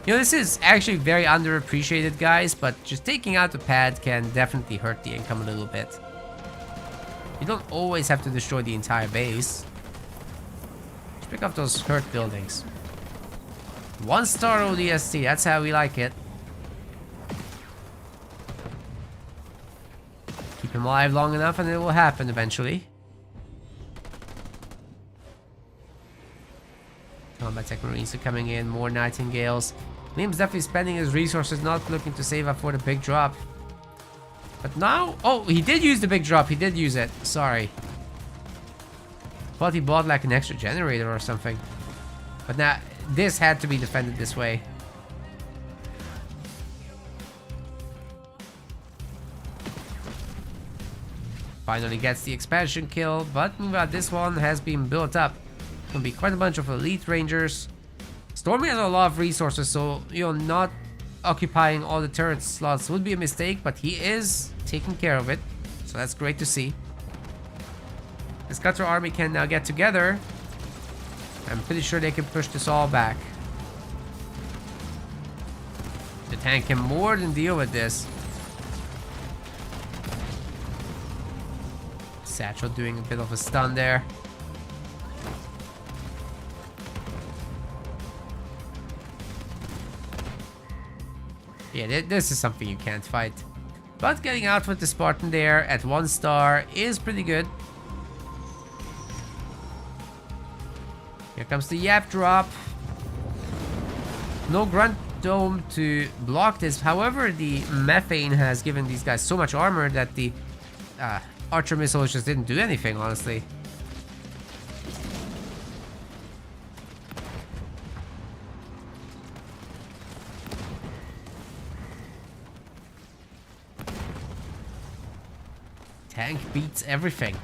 S1: You know, this is actually very underappreciated, guys, but just taking out the pad can definitely hurt the income a little bit. You don't always have to destroy the entire base. Just pick up those hurt buildings. 1 star ODST, that's how we like it. Keep him alive long enough and it will happen eventually. Combat Tech Marines are coming in, more Nightingales. Liam's definitely spending his resources, not looking to save up for the big drop. But now... Oh, he did use the big drop. He did use it. Sorry. Thought he bought like an extra generator or something. But now, this had to be defended this way. Finally gets the expansion kill, but meanwhile this one has been built up. Gonna be quite a bunch of elite rangers. Stormy has a lot of resources, so not occupying all the turret slots would be a mistake, but he is taking care of it, so that's great to see. This Cutter army can now get together. I'm pretty sure they can push this all back. The tank can more than deal with this. Satchel doing a bit of a stun there. Yeah, this is something you can't fight. But getting out with the Spartan there at 1 star is pretty good. Here comes the Yap drop. No Grunt Dome to block this. However, the Methane has given these guys so much armor that the Archer missiles just didn't do anything, honestly. Tank beats everything.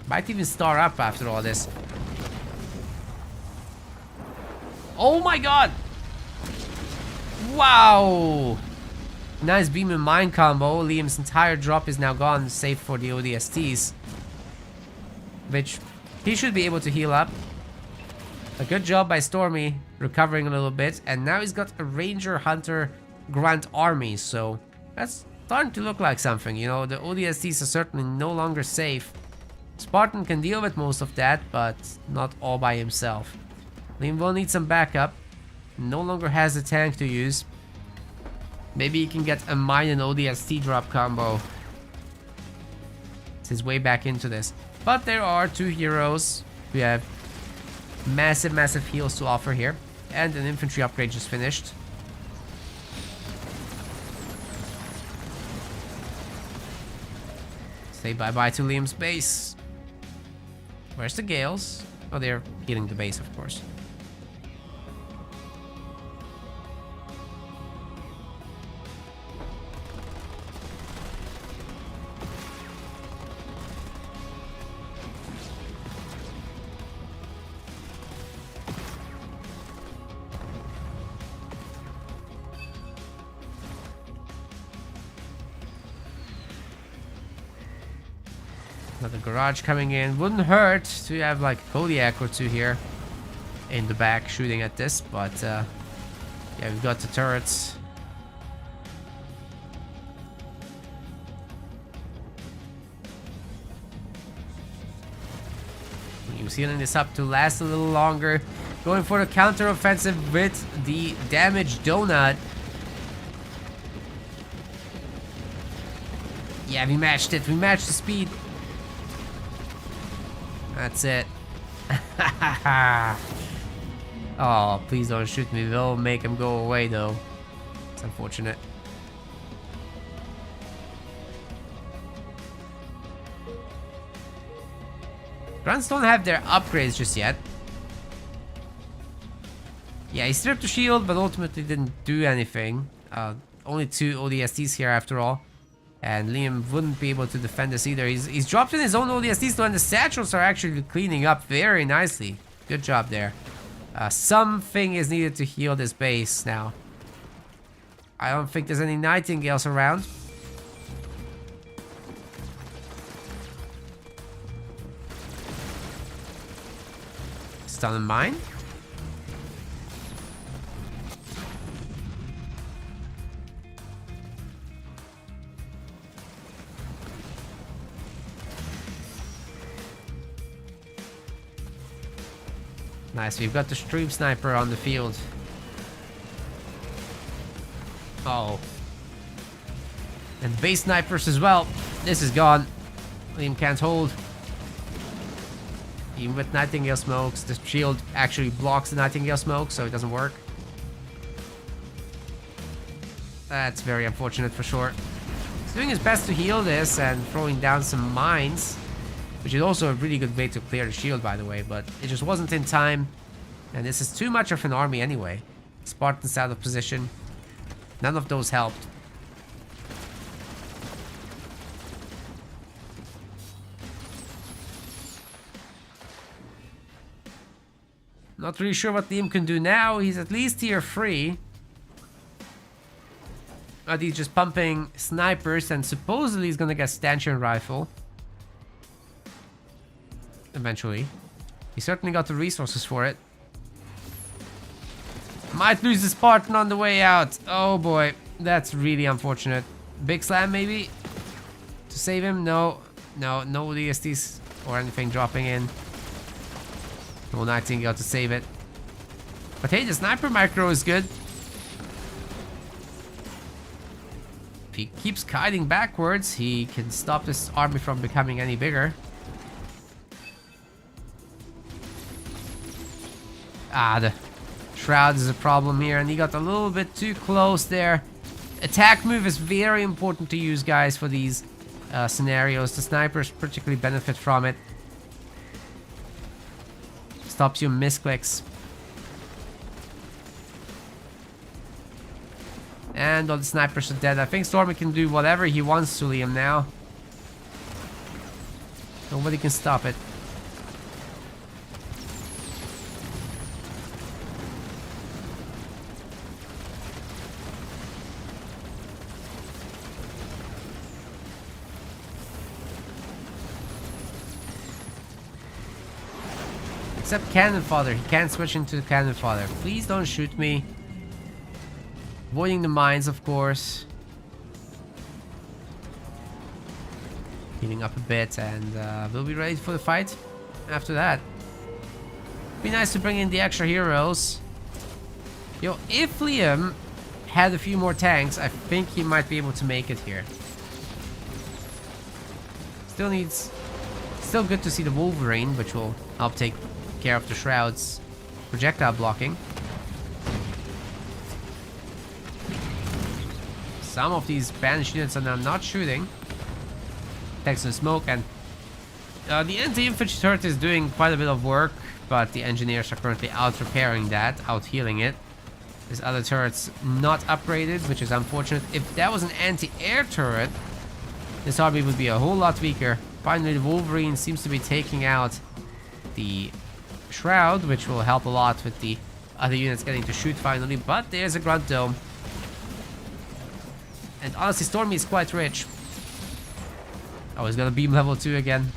S1: Might even star up after all this. Oh my god! Wow! Nice beam and mine combo. Liam's entire drop is now gone, save for the ODSTs. Which he should be able to heal up. A good job by Stormy, recovering a little bit. And now he's got a Ranger Hunter Grunt army, so that's starting to look like something. The ODSTs are certainly no longer safe. Spartan can deal with most of that, but not all by himself. Liam will need some backup. No longer has a tank to use. Maybe he can get a mine and ODST drop combo. It's his way back into this. But there are 2 heroes who have massive heals to offer here. And an infantry upgrade just finished. Say bye-bye to Liam's base. Where's the Gales? Oh, they're healing the base, of course. Another garage coming in. Wouldn't hurt to have like a Kodiak or 2 here in the back shooting at this, but yeah, we've got the turrets. New Zealand is up to last a little longer. Going for the counter offensive with the damaged donut. Yeah, we matched it. We matched the speed. That's it. Oh, please don't shoot me. They'll make him go away, though. It's unfortunate. Grunts don't have their upgrades just yet. Yeah, he stripped the shield, but ultimately didn't do anything. Only 2 ODSTs here after all. And Liam wouldn't be able to defend this either. He's dropped in his own ODSTs though, and the satchels are actually cleaning up very nicely. Good job there. Something is needed to heal this base now. I don't think there's any Nightingales around. Stun and mine. Nice, we've got the stream sniper on the field. Uh oh. And base snipers as well. This is gone. Liam can't hold. Even with Nightingale smokes, the shield actually blocks the Nightingale smoke, so it doesn't work. That's very unfortunate for sure. He's doing his best to heal this and throwing down some mines, which is also a really good way to clear the shield, by the way, but it just wasn't in time. And this is too much of an army anyway. Spartans out of position. None of those helped. Not really sure what Liam can do now. He's at least tier 3. But he's just pumping snipers and supposedly he's gonna get stanchion rifle. Eventually. He certainly got the resources for it. Might lose the Spartan on the way out. Oh boy. That's really unfortunate. Big slam maybe? To save him? No. No DSTs or anything dropping in. No Nightingale to save it. But hey, the sniper micro is good. If he keeps kiting backwards, he can stop this army from becoming any bigger. Ah, the shroud is a problem here, and he got a little bit too close there. Attack move is very important to use, guys, for these scenarios. The snipers particularly benefit from it. Stops you misclicks. And all the snipers are dead. I think Stormy can do whatever he wants to Liam now. Nobody can stop it. Except cannon fodder. He can't switch into the cannon fodder. Please don't shoot me. Avoiding the mines, of course. Healing up a bit, and we'll be ready for the fight after that. Be nice to bring in the extra heroes. Yo, if Liam had a few more tanks, I think he might be able to make it here. Still good to see the Wolverine, which will help take care of the Shroud's projectile blocking. Some of these banished units are now not shooting. Thanks to the smoke, and the anti-infantry turret is doing quite a bit of work, but the engineers are currently out repairing that, out healing it. This other turret's not upgraded, which is unfortunate. If that was an anti-air turret, this army would be a whole lot weaker. Finally, the Wolverine seems to be taking out the Shroud, which will help a lot with the other units getting to shoot finally, but there's a Grunt Dome. And honestly, Stormy is quite rich. Oh, he's got a beam level 2 again.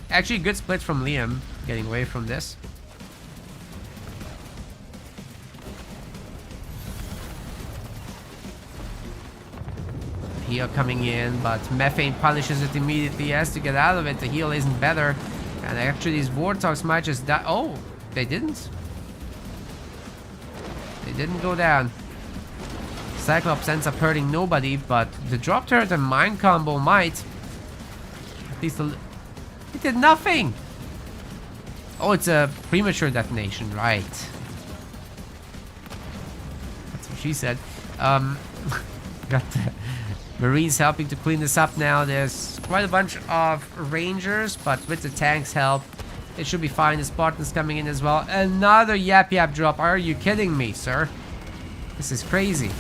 S1: Actually, good split from Liam, getting away from this. Heal coming in, but Methane punishes it immediately. He has to get out of it. The heal isn't better. And actually, these Warthogs might just die. Oh, they didn't. They didn't go down. Cyclops ends up hurting nobody, but the drop turret and mine combo might. At least it did nothing. Oh, it's a premature detonation, right? That's what she said. Got the Marines helping to clean this up now. There's quite a bunch of Rangers, but with the tanks' help, it should be fine. The Spartans coming in as well. Another Yap Yap drop. Are you kidding me, sir? This is crazy.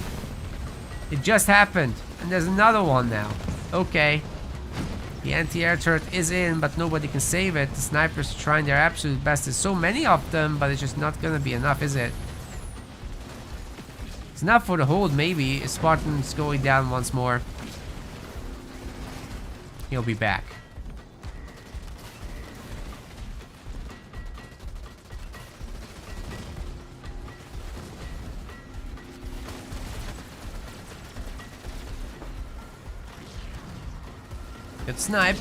S1: It just happened, and there's another one now. Okay. The anti-air turret is in, but nobody can save it. The snipers are trying their absolute best. There's so many of them, but it's just not gonna be enough, is it? It's enough for the hold, maybe. Spartan's going down once more. He'll be back. Good snipe.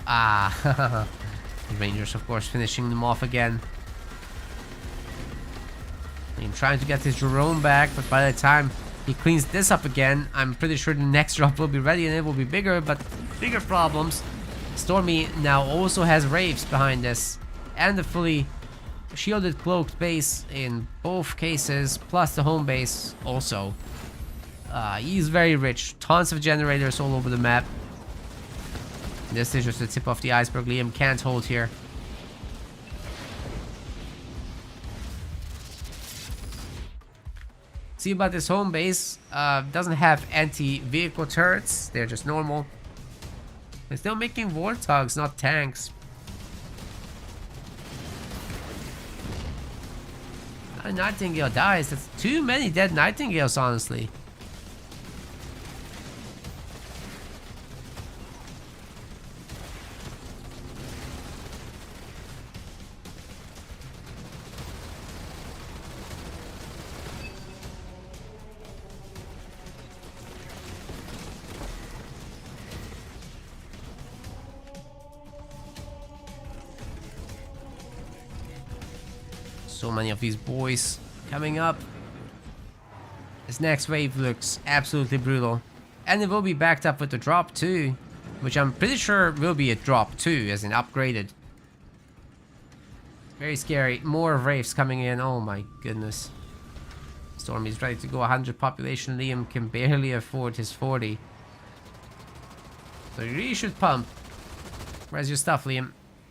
S1: Ah, the Rangers, of course, finishing them off again. I'm trying to get his Jerome back, but by the time he cleans this up again, I'm pretty sure the next drop will be ready and it will be bigger, but bigger problems. Stormy now also has Wraiths behind this, and a fully shielded cloaked base in both cases, plus the home base also. He's very rich. Tons of generators all over the map. This is just the tip of the iceberg. Liam can't hold here. See about this home base, doesn't have anti-vehicle turrets. They're just normal. They're still making warthogs, not tanks. A Nightingale dies. That's too many dead Nightingales, honestly. So many of these boys coming up. This next wave looks absolutely brutal. And it will be backed up with the drop too. Which I'm pretty sure will be a drop too, as in upgraded. Very scary. More Wraiths coming in. Oh my goodness. Stormy's ready to go 100 population. Liam can barely afford his 40. So you really should pump. Where's your stuff, Liam?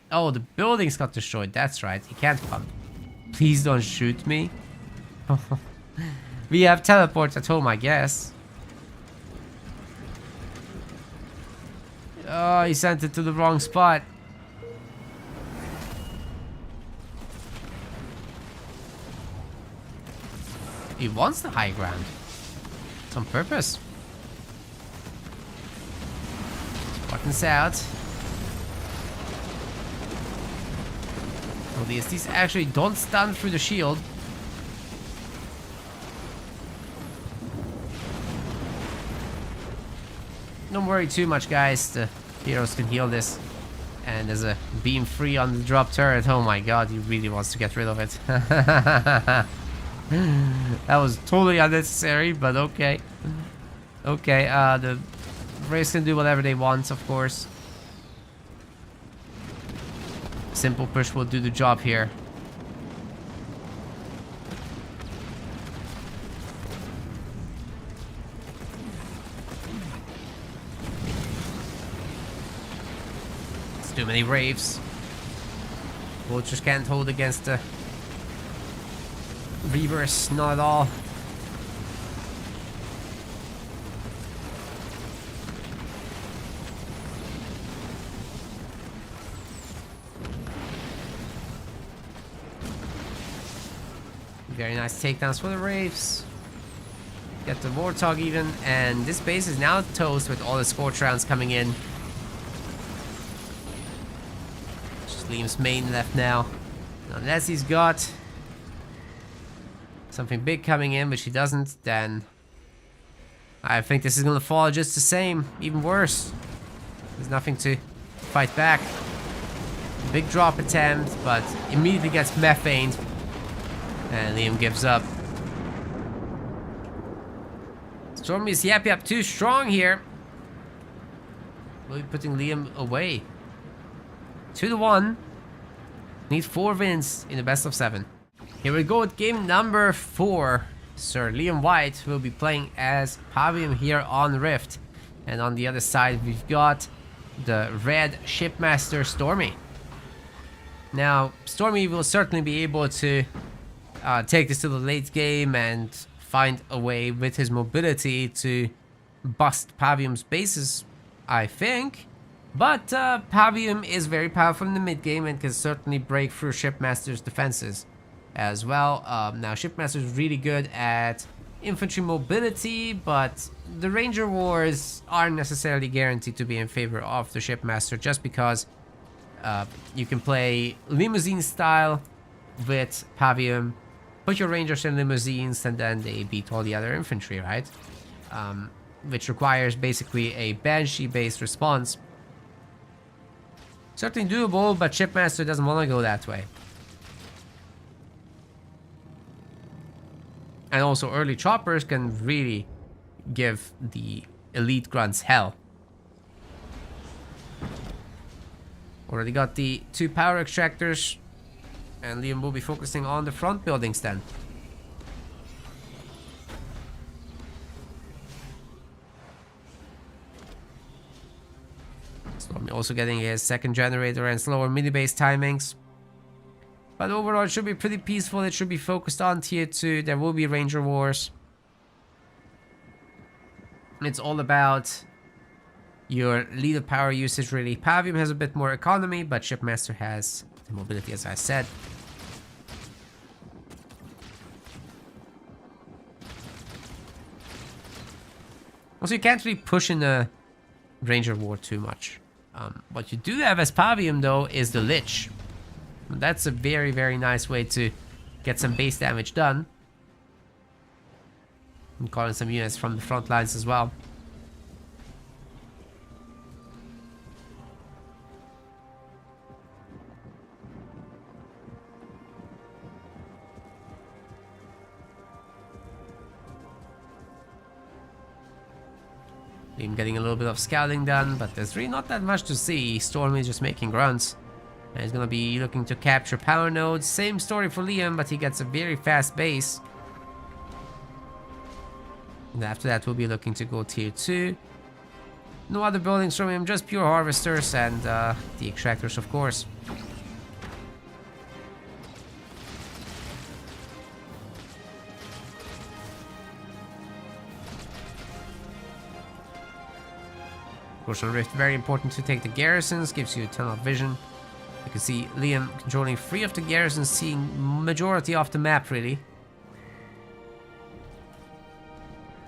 S1: Oh, the buildings got destroyed. That's right. He can't pump. Please don't shoot me. We have teleports at home, I guess. Oh, he sent it to the wrong spot. He wants the high ground. It's on purpose. Spartans out. These actually don't stun through the shield. Don't worry too much, guys. The heroes can heal this. And there's a beam free on the drop turret. Oh my god, he really wants to get rid of it. That was totally unnecessary, but okay. Okay, the Wraiths can do whatever they want, of course. Simple push will do the job here. It's too many Wraiths. Vultures can't hold against the Reavers, not at all. Very nice takedowns for the Wraiths. Get the Warthog even, and this base is now toast with all the Scorch rounds coming in. Just Liam's main left now. Unless he's got something big coming in, which he doesn't, then I think this is gonna fall just the same, even worse. There's nothing to fight back. Big drop attempt, but immediately gets methaned. And Liam gives up. Stormy's yap too strong here. We'll be putting Liam away. 2-1. Need 4 wins in the best of 7. Here we go with game number 4. Sir Liam White will be playing as Pavium here on Rift. And on the other side we've got the red shipmaster Stormy. Now Stormy will certainly be able to take this to the late game and find a way with his mobility to bust Pavium's bases, I think. But Pavium is very powerful in the mid game and can certainly break through Shipmaster's defenses as well. Now Shipmaster's really good at infantry mobility, but the Ranger Wars aren't necessarily guaranteed to be in favor of the Shipmaster, just because you can play limousine style with Pavium, put your Rangers in limousines, and then they beat all the other infantry, right? Which requires basically a Banshee-based response. Certainly doable, but Shipmaster doesn't want to go that way. And also early choppers can really give the elite grunts hell. Already got the 2 power extractors And Liam will be focusing on the front buildings then. Stormy also getting his second generator and slower mini-base timings. But overall, it should be pretty peaceful. It should be focused on tier 2. There will be Ranger Wars. It's all about your leader power usage, really. Pavium has a bit more economy, but Shipmaster has the mobility, as I said. Also, you can't really push in the Ranger War too much. What you do have as Pavium, though, is the Lich. That's a very, very nice way to get some base damage done. And calling some units from the front lines as well. Liam getting a little bit of scouting done, but there's really not that much to see. Stormy is just making grunts. And he's gonna be looking to capture power nodes. Same story for Liam, but he gets a very fast base. And after that, we'll be looking to go tier 2. No other buildings from him, just pure harvesters and the extractors, of course. Crucial Rift, very important to take the garrisons, gives you a ton of vision. You can see Liam controlling 3 of the garrisons, seeing majority of the map, really.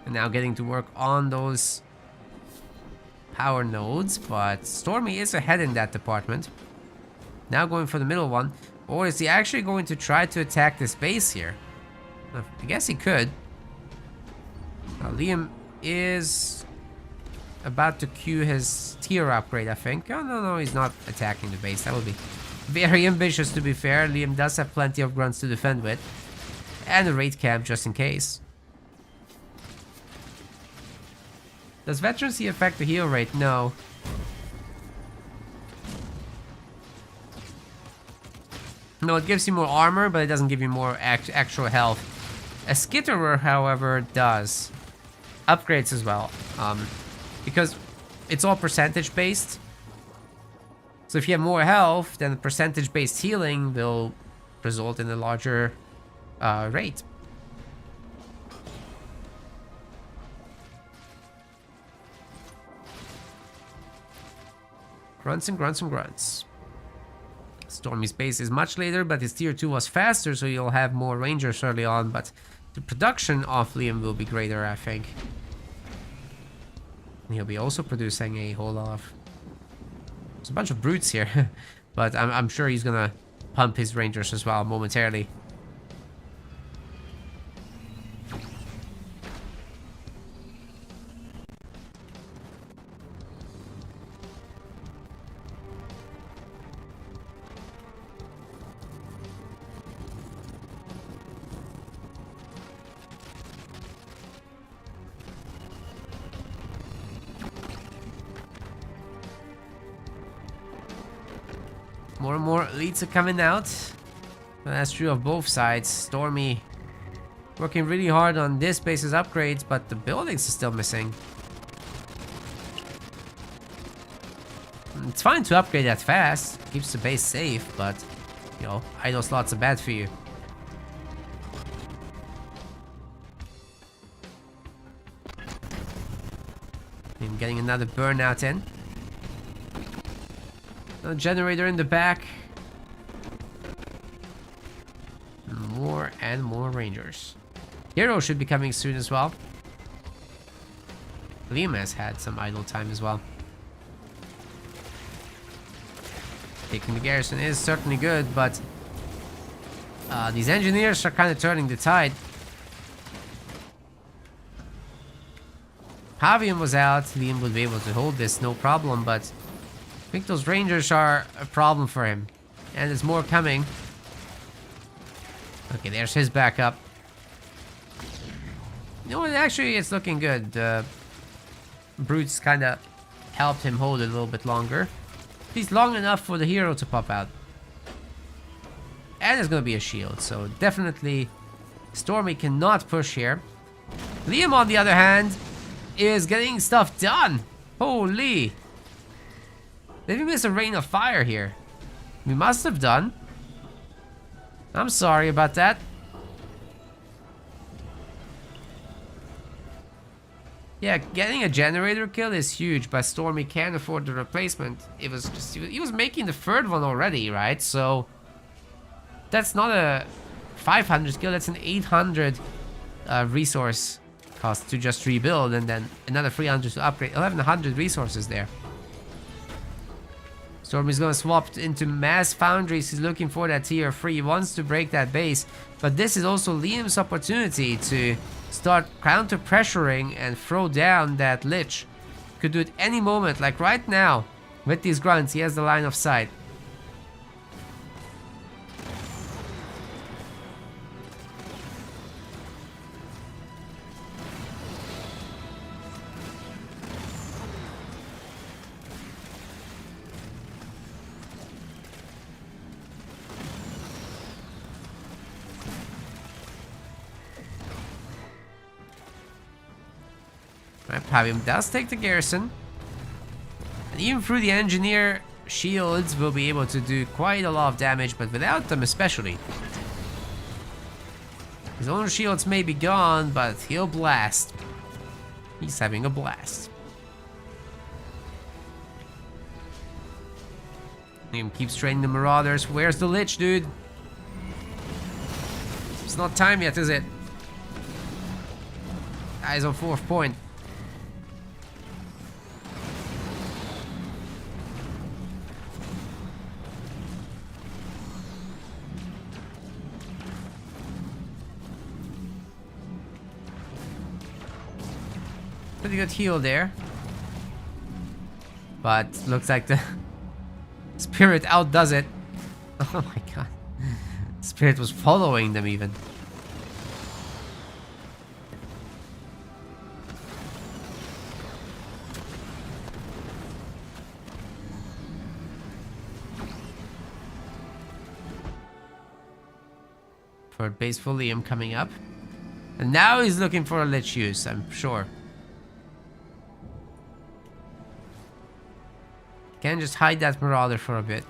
S1: And now getting to work on those power nodes, but Stormy is ahead in that department. Now going for the middle one. Or is he actually going to try to attack this base here? I guess he could. Now, Liam is about to queue his tier upgrade, I think. Oh, no, he's not attacking the base. That would be very ambitious, to be fair. Liam does have plenty of grunts to defend with. And a raid camp, just in case. Does veterancy affect the heal rate? No. No, it gives you more armor, but it doesn't give you more actual health. A skitterer, however, does. Upgrades as well. Because it's all percentage based. So if you have more health, then the percentage based healing will result in a larger rate. Grunts and grunts and grunts. Stormy's base is much later, but his tier 2 was faster, so you'll have more rangers early on, but the production of Liam will be greater, I think. And he'll be also producing a whole lot of... There's a bunch of brutes here, but I'm sure he's gonna pump his rangers as well momentarily. More and more elites are coming out. And that's true of both sides. Stormy working really hard on this base's upgrades, but the buildings are still missing. It's fine to upgrade that fast. Keeps the base safe, but, you know, idle slots are bad for you. I'm getting another burnout in. A generator in the back. More and more rangers. Hero should be coming soon as well. Liam has had some idle time as well. Taking the garrison is certainly good, but these engineers are kind of turning the tide. Pavium was out. Liam would be able to hold this no problem, but I think those rangers are a problem for him. And there's more coming. Okay, there's his backup. You know, actually, it's looking good. Brutes kind of helped him hold it a little bit longer. He's long enough for the hero to pop out. and there's gonna be a shield. So definitely Stormy cannot push here. Liam, on the other hand, is getting stuff done. Holy. Did we miss a rain of fire here? We must have done. I'm sorry about that. Yeah, getting a generator kill is huge, but Stormy can't afford the replacement. It was just, he was making the third one already, right? So that's not a 500 kill, that's an 800 resource cost to just rebuild, and then another 300 to upgrade. 1100 resources there. Stormy's gonna swap into mass foundries. He's looking for that tier 3. He wants to break that base, but this is also Liam's opportunity to start counter pressuring and throw down that lich. Could do it any moment, like right now. With these grunts, he has the line of sight. Pavium does take the garrison, and even through the engineer shields will be able to do quite a lot of damage, but without them especially. His own shields may be gone, but he'll blast. He's having a blast. Liam keeps training the marauders. Where's the lich, dude? It's not time yet, is it? Eyes on 4th point. Pretty good heal there. But looks like the Spirit outdoes it. Oh my god. Spirit was following them even. Third base for Liam coming up. And now he's looking for a lich use, I'm sure. Can just hide that marauder for a bit.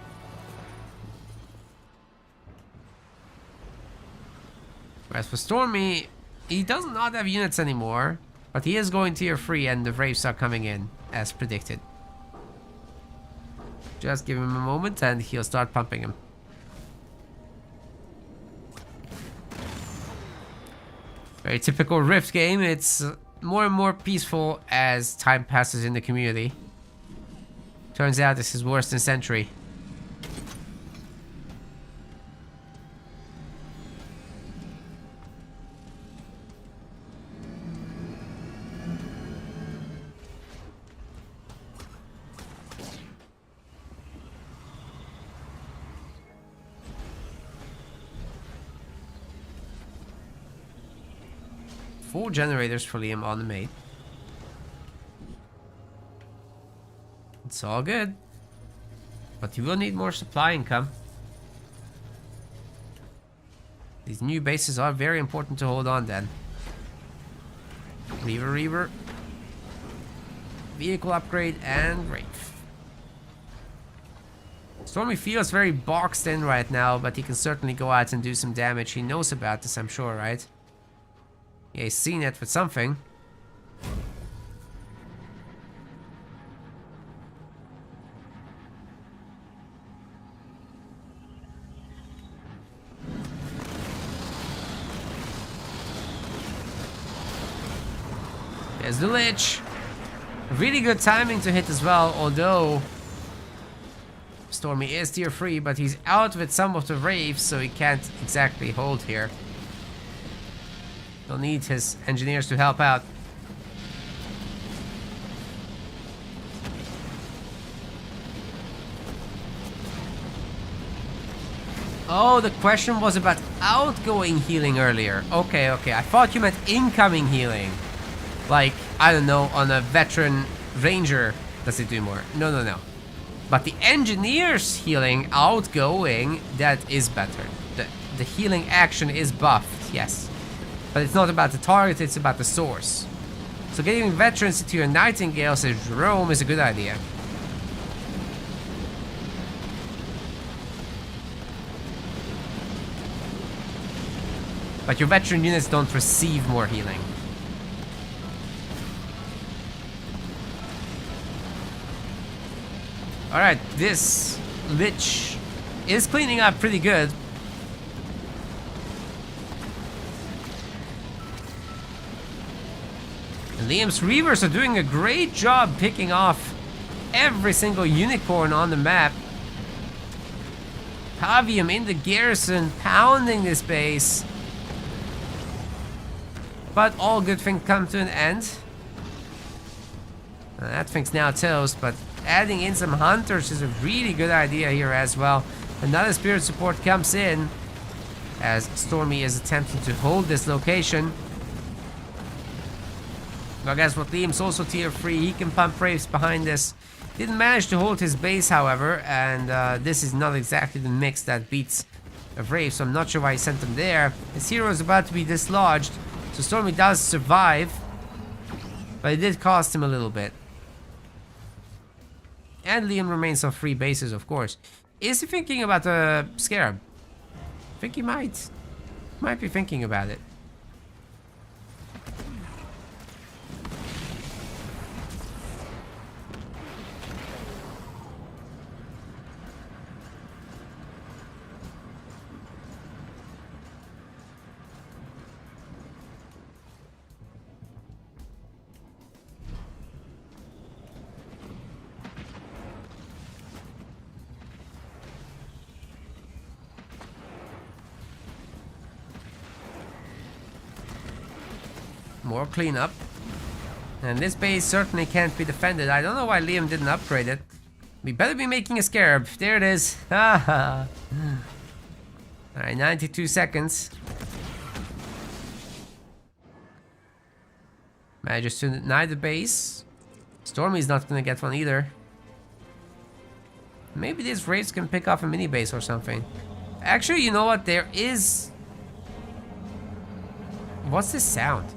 S1: Whereas for Stormy, he does not have units anymore, but he is going tier 3 and the Wraiths are coming in, as predicted. Just give him a moment and he'll start pumping him. Very typical Rift game. It's more and more peaceful as time passes in the community. Turns out this is worse than Sentry. Four generators for Liam on the mate. It's all good. But you will need more supply income. These new bases are very important to hold on then. Reaver. Vehicle upgrade and Wraith. Stormy feels very boxed in right now, but he can certainly go out and do some damage. He knows about this, I'm sure, right? Yeah, he's seen it with something. There's the Lich. Really good timing to hit as well, although Stormy is tier 3, but he's out with some of the Wraiths, so he can't exactly hold here. He'll need his engineers to help out. Oh, the question was about outgoing healing earlier. Okay, I thought you meant incoming healing. Like, I don't know, on a veteran ranger, does it do more? No. But the engineers healing outgoing, that is better. the healing action is buffed, yes. But it's not about the target, it's about the source. So getting veterans into your Nightingale, says Jerome, is a good idea. But your veteran units don't receive more healing. Alright, this Lich is cleaning up pretty good. And Liam's Reavers are doing a great job picking off every single unicorn on the map. Pavium in the garrison, pounding this base. But all good things come to an end. That thing's now toast, but adding in some hunters is a really good idea here as well. Another spirit support comes in as Stormy is attempting to hold this location. Well, guess what? Liam's also tier 3. He can pump Wraiths behind this. Didn't manage to hold his base, however, and this is not exactly the mix that beats a Wraith, so I'm not sure why he sent them there. His hero is about to be dislodged. So Stormy does survive, but it did cost him a little bit. And Liam remains on 3 bases, of course. Is he thinking about the Scarab? I think he might be thinking about it. More cleanup. And this base certainly can't be defended. I don't know why Liam didn't upgrade it. We better be making a Scarab. There it is. Alright, 92 seconds. Manages to deny the base. Stormy's not gonna get one either. Maybe these Wraiths can pick off a mini base or something. Actually, you know what? There is... What's this sound?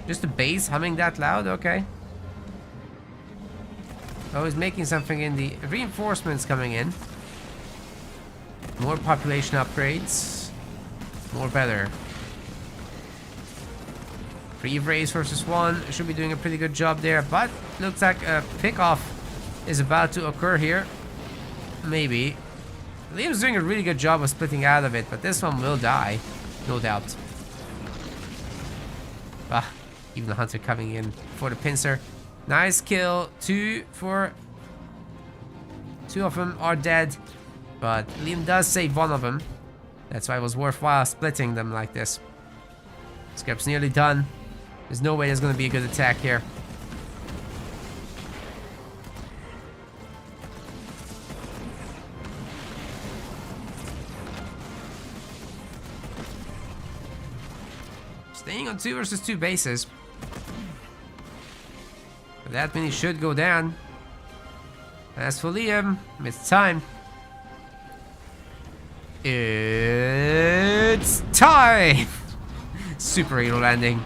S1: Just the base humming that loud? Okay. Oh, he's making something in the... Reinforcements coming in. More population upgrades. More better. 3 Wraiths versus 1. Should be doing a pretty good job there. But looks like a pick-off is about to occur here. Maybe. Liam's doing a really good job of splitting out of it. But this one will die. No doubt. Ah. Even the hunter coming in for the pincer. Nice kill. 2 for... 2 of them are dead. But Liam does save 1 of them. That's why it was worthwhile splitting them like this. Scarab's nearly done. There's no way there's going to be a good attack here. Staying on 2 versus 2 bases. But that many should go down. As for Liam, it's time. It's time! Superhero landing.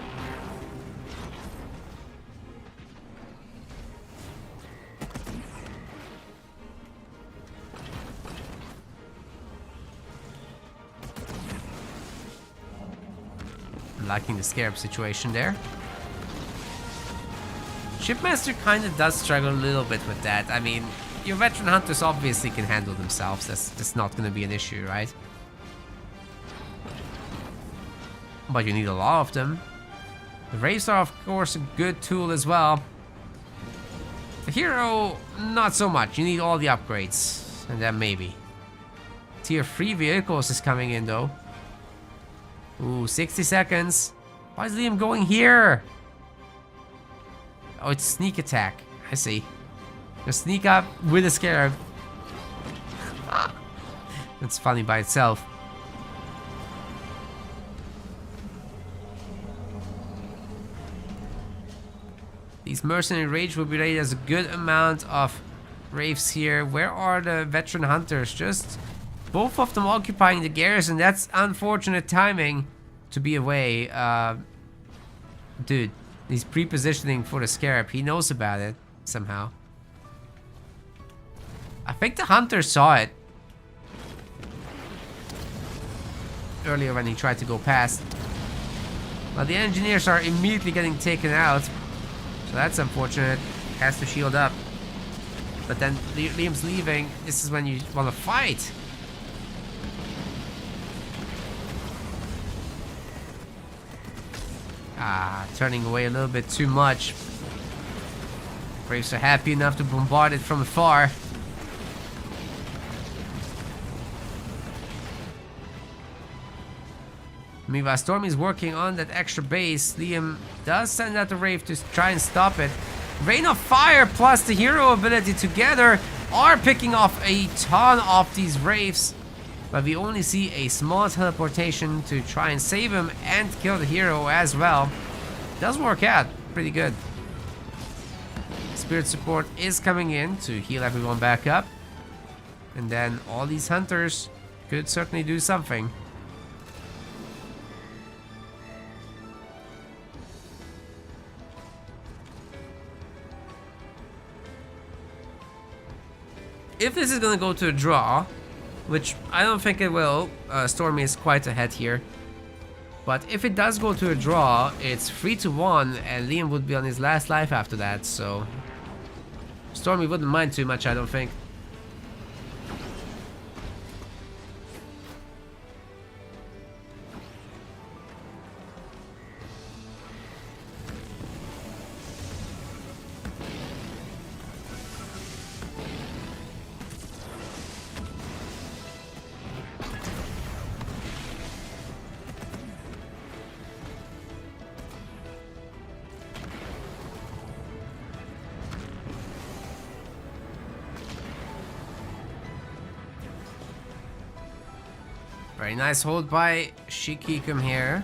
S1: Liking the Scarab situation there. Shipmaster kind of does struggle a little bit with that. I mean, your veteran hunters obviously can handle themselves. That's not going to be an issue, right? But you need a lot of them. The Wraiths are, of course, a good tool as well. The hero, not so much. You need all the upgrades. And then maybe. Tier 3 vehicles is coming in, though. Ooh, 60 seconds. Why is Liam going here? Oh, it's sneak attack. I see. Just sneak up with a Scarab. That's funny by itself. These mercenary rage will be rated as a good amount of Wraiths here. Where are the veteran hunters? Just both of them occupying the garrison. That's unfortunate timing to be away. Dude, he's pre-positioning for the Scarab. He knows about it somehow. I think the Hunter saw it earlier when he tried to go past. Well, the Engineers are immediately getting taken out, so that's unfortunate. Has to shield up. But then Liam's leaving. This is when you want to fight. Turning away a little bit too much. Braves are happy enough to bombard it from afar. Meanwhile, Stormy's working on that extra base. Liam does send out the Wraith to try and stop it. Rain of Fire plus the hero ability together are picking off a ton of these Wraiths. But we only see a small teleportation to try and save him and kill the hero as well. Does work out pretty good. Spirit support is coming in to heal everyone back up. And then all these Hunters could certainly do something. If this is gonna go to a draw, which I don't think it will, Stormy is quite ahead here. But if it does go to a draw, it's 3-1 and Liam would be on his last life after that, so Stormy wouldn't mind too much, I don't think. Very nice hold by Shikikum here.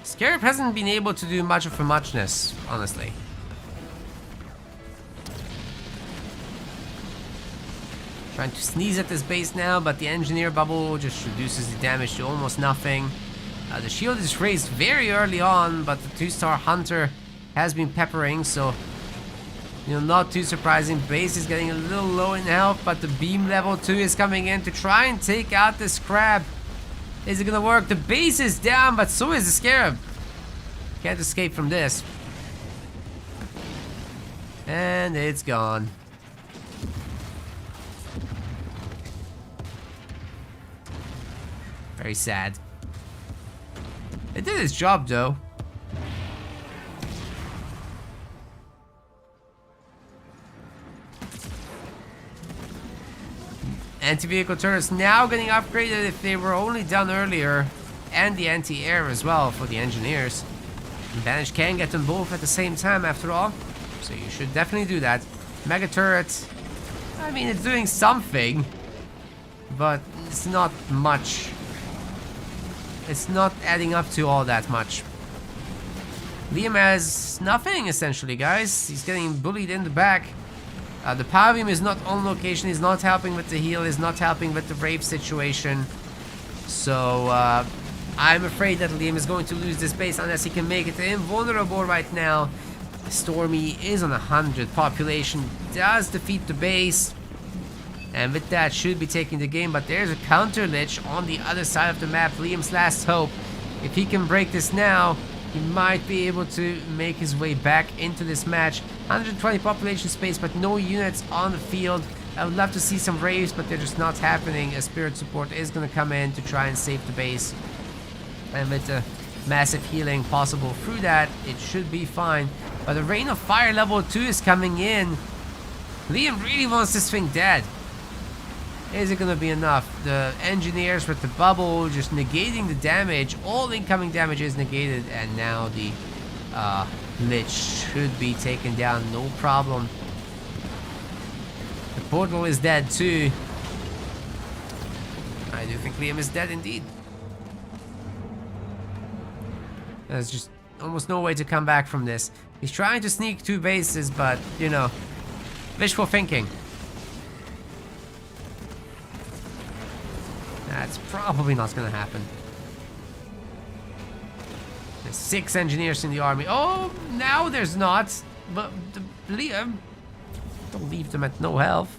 S1: Scarab hasn't been able to do much of a muchness, honestly. Trying to sneeze at this base now, but the Engineer bubble just reduces the damage to almost nothing. The shield is raised very early on, but the 2-star Hunter has been peppering, so not too surprising. Base is getting a little low in health, but the beam level 2 is coming in to try and take out this crab. Is it gonna work? The base is down, but so is the Scarab. Can't escape from this. And it's gone. Very sad. It did its job though. Anti-vehicle turrets now getting upgraded if they were only done earlier. And the anti-air as well for the Engineers. Advantage can get them both at the same time after all. So you should definitely do that. Mega turret. I mean, it's doing something. But it's not much. It's not adding up to all that much. Liam has nothing essentially, guys. He's getting bullied in the back. The power beam is not on location, is not helping with the heal, is not helping with the Wraith situation. So, I'm afraid that Liam is going to lose this base unless he can make it invulnerable right now. Stormy is on 100 population, does defeat the base. And with that, should be taking the game. But there's a counter lich on the other side of the map, Liam's last hope. If he can break this now, he might be able to make his way back into this match. 120 population space, but no units on the field. I would love to see some Wraiths, but they're just not happening. A Spirit support is going to come in to try and save the base. And with the massive healing possible through that, it should be fine. But the Rain of Fire level 2 is coming in. Liam really wants this thing dead. Is it going to be enough? The Engineers with the bubble just negating the damage. All incoming damage is negated. And now the Lich should be taken down. No problem. The portal is dead too. I do think Liam is dead indeed. There's just almost no way to come back from this. He's trying to sneak 2 bases, but Wishful thinking. That's probably not gonna happen. There's 6 engineers in the army. Oh, now there's not. But Liam, don't leave them at no health.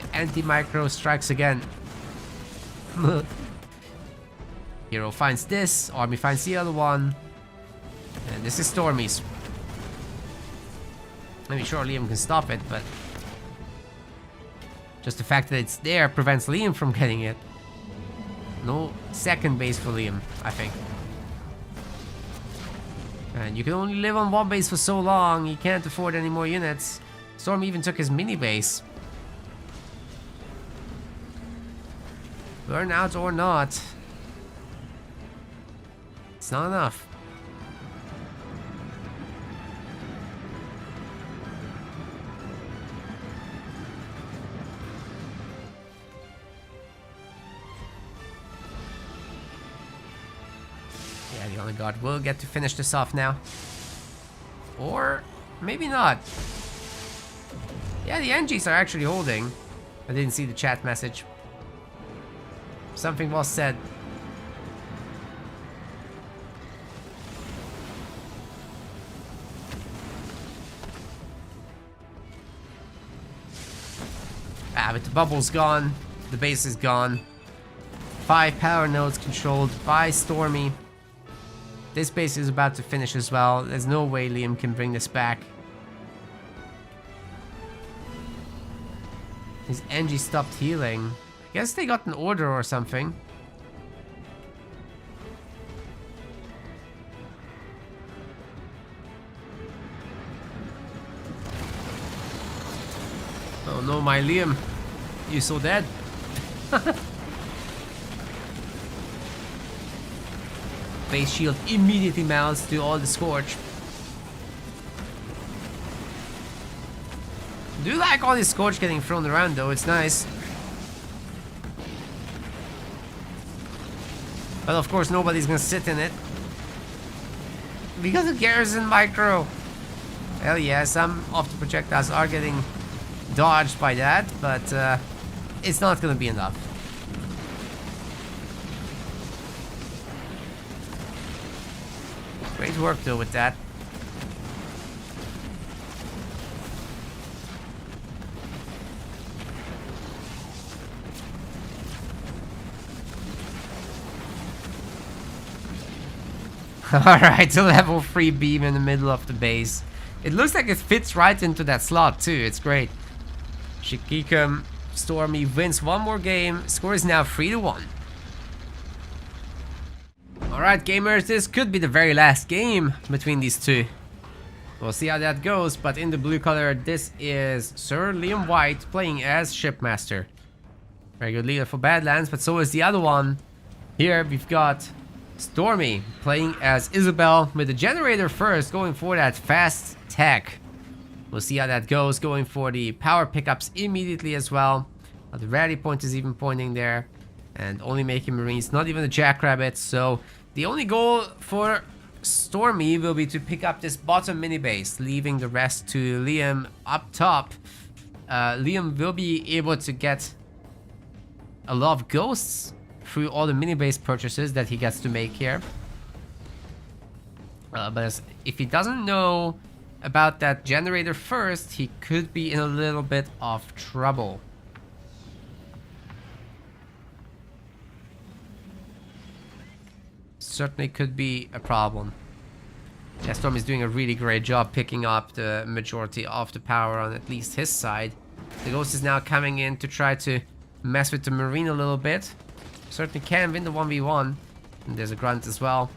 S1: The anti-micro strikes again. Hero finds this, army finds the other one. And this is Stormy's. I mean, sure, Liam can stop it, but just the fact that it's there prevents Liam from getting it. No second base for Liam, I think. And you can only live on one base for so long, you can't afford any more units. Storm even took his mini base. Burnout or not, it's not enough. Yeah, the Honor Guard will get to finish this off now. Or maybe not. Yeah, the NGs are actually holding. I didn't see the chat message. Something was said. Ah, but the bubble's gone. The base is gone. 5 power nodes controlled by Stormy. This base is about to finish as well. There's no way Liam can bring this back. His NG stopped healing. I guess they got an order or something. Oh no, my Liam. You so dead. Base shield immediately mounts to all the Scorch. Do like all this Scorch getting thrown around though, it's nice. But of course nobody's gonna sit in it. Because of Garrison Micro. Hell yeah, some of the projectiles are getting dodged by that, but it's not gonna be enough. Great work though with that. Alright, a level 3 beam in the middle of the base. It looks like it fits right into that slot too, it's great. Shikikam Stormy wins one more game, score is now 3-1. Alright gamers, this could be the very last game between these two. We'll see how that goes, but in the blue color, this is Sir Liam White playing as Shipmaster. Very good leader for Badlands, but so is the other one. Here we've got Stormy playing as Isabel with the generator first, going for that fast tech. We'll see how that goes, going for the power pickups immediately as well. The rally point is even pointing there. And only making Marines, not even the Jackrabbits. So the only goal for Stormy will be to pick up this bottom mini base, leaving the rest to Liam up top. Liam will be able to get a lot of ghosts through all the mini base purchases that he gets to make here. But if he doesn't know about that generator first, he could be in a little bit of trouble. Certainly could be a problem. Yeah, Storm is doing a really great job picking up the majority of the power on at least his side. The Ghost is now coming in to try to mess with the Marine a little bit. Certainly can win the 1v1. And there's a Grunt as well.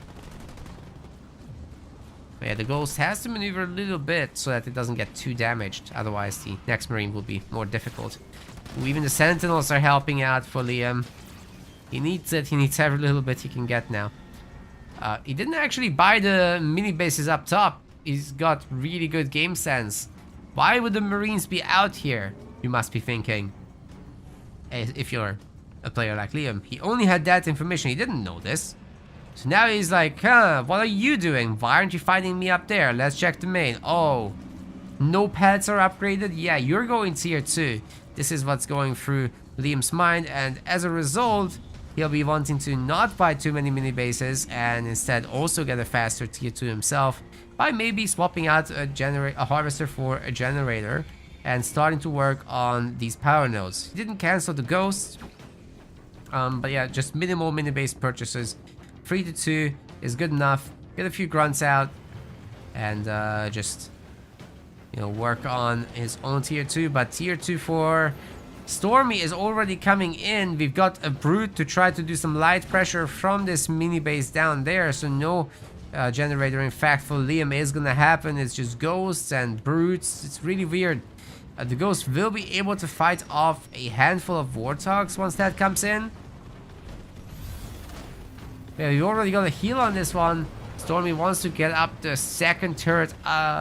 S1: But yeah, the Ghost has to maneuver a little bit so that it doesn't get too damaged. Otherwise, the next Marine will be more difficult. Ooh, even the Sentinels are helping out for Liam. He needs it. He needs every little bit he can get now. He didn't actually buy the mini bases up top. He's got really good game sense. Why would the Marines be out here? You must be thinking. If you're a player like Liam. He only had that information. He didn't know this. So now he's like, huh, what are you doing? Why aren't you fighting me up there? Let's check the main. Oh, No pets are upgraded. Yeah, you're going tier 2. This is what's going through Liam's mind, and as a result, he'll be wanting to not buy too many mini bases and instead also get a faster tier 2 himself by maybe swapping out a harvester for a generator and starting to work on these power nodes. He didn't cancel the ghosts, but yeah, just minimal mini base purchases. 3 to 2 is good enough. Get a few grunts out and just, you know, work on his own tier 2. But tier 2 for Stormy is already coming in. We've got a brute to try to do some light pressure from this mini base down there, so no generator. In fact, for Liam is gonna happen. It's just ghosts and brutes. It's really weird. The ghost will be able to fight off a handful of warthogs once that comes in. Yeah, we already got a heal on this one. Stormy wants to get up the second turret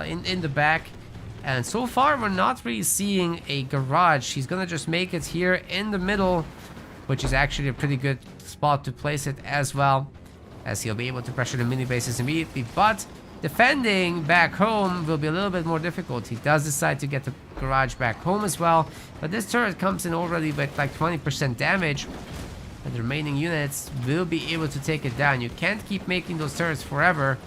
S1: in the back. And so far, we're not really seeing a garage. He's gonna just make it here in the middle, which is actually a pretty good spot to place it as well, as he'll be able to pressure the mini bases immediately. But defending back home will be a little bit more difficult. He does decide to get the garage back home as well, but this turret comes in already with like 20% damage, and the remaining units will be able to take it down. You can't keep making those turrets forever,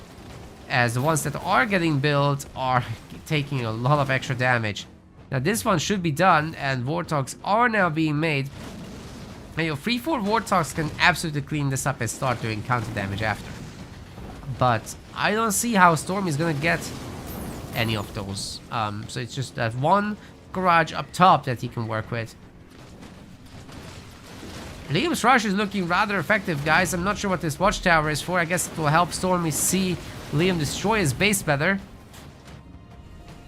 S1: as the ones that are getting built are taking a lot of extra damage. Now this one should be done, and warthogs are now being made. And your 3-4 warthogs can absolutely clean this up and start doing counter damage after. But I don't see how Stormy's gonna get any of those. So it's just that one garage up top that he can work with. Liam's rush is looking rather effective, guys. I'm not sure what this watchtower is for. I guess it will help Stormy see Liam destroy his base better.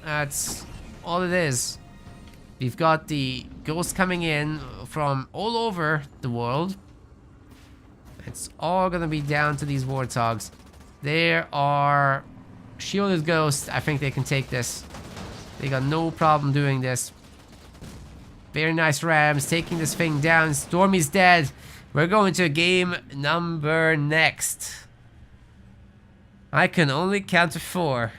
S1: That's all it is. We've got the ghosts coming in from all over the world. It's all gonna be down to these warthogs. There are shielded ghosts. I think they can take this. They got no problem doing this. Very nice rams taking this thing down. Stormy's dead. We're going to game number next. I can only count to 4.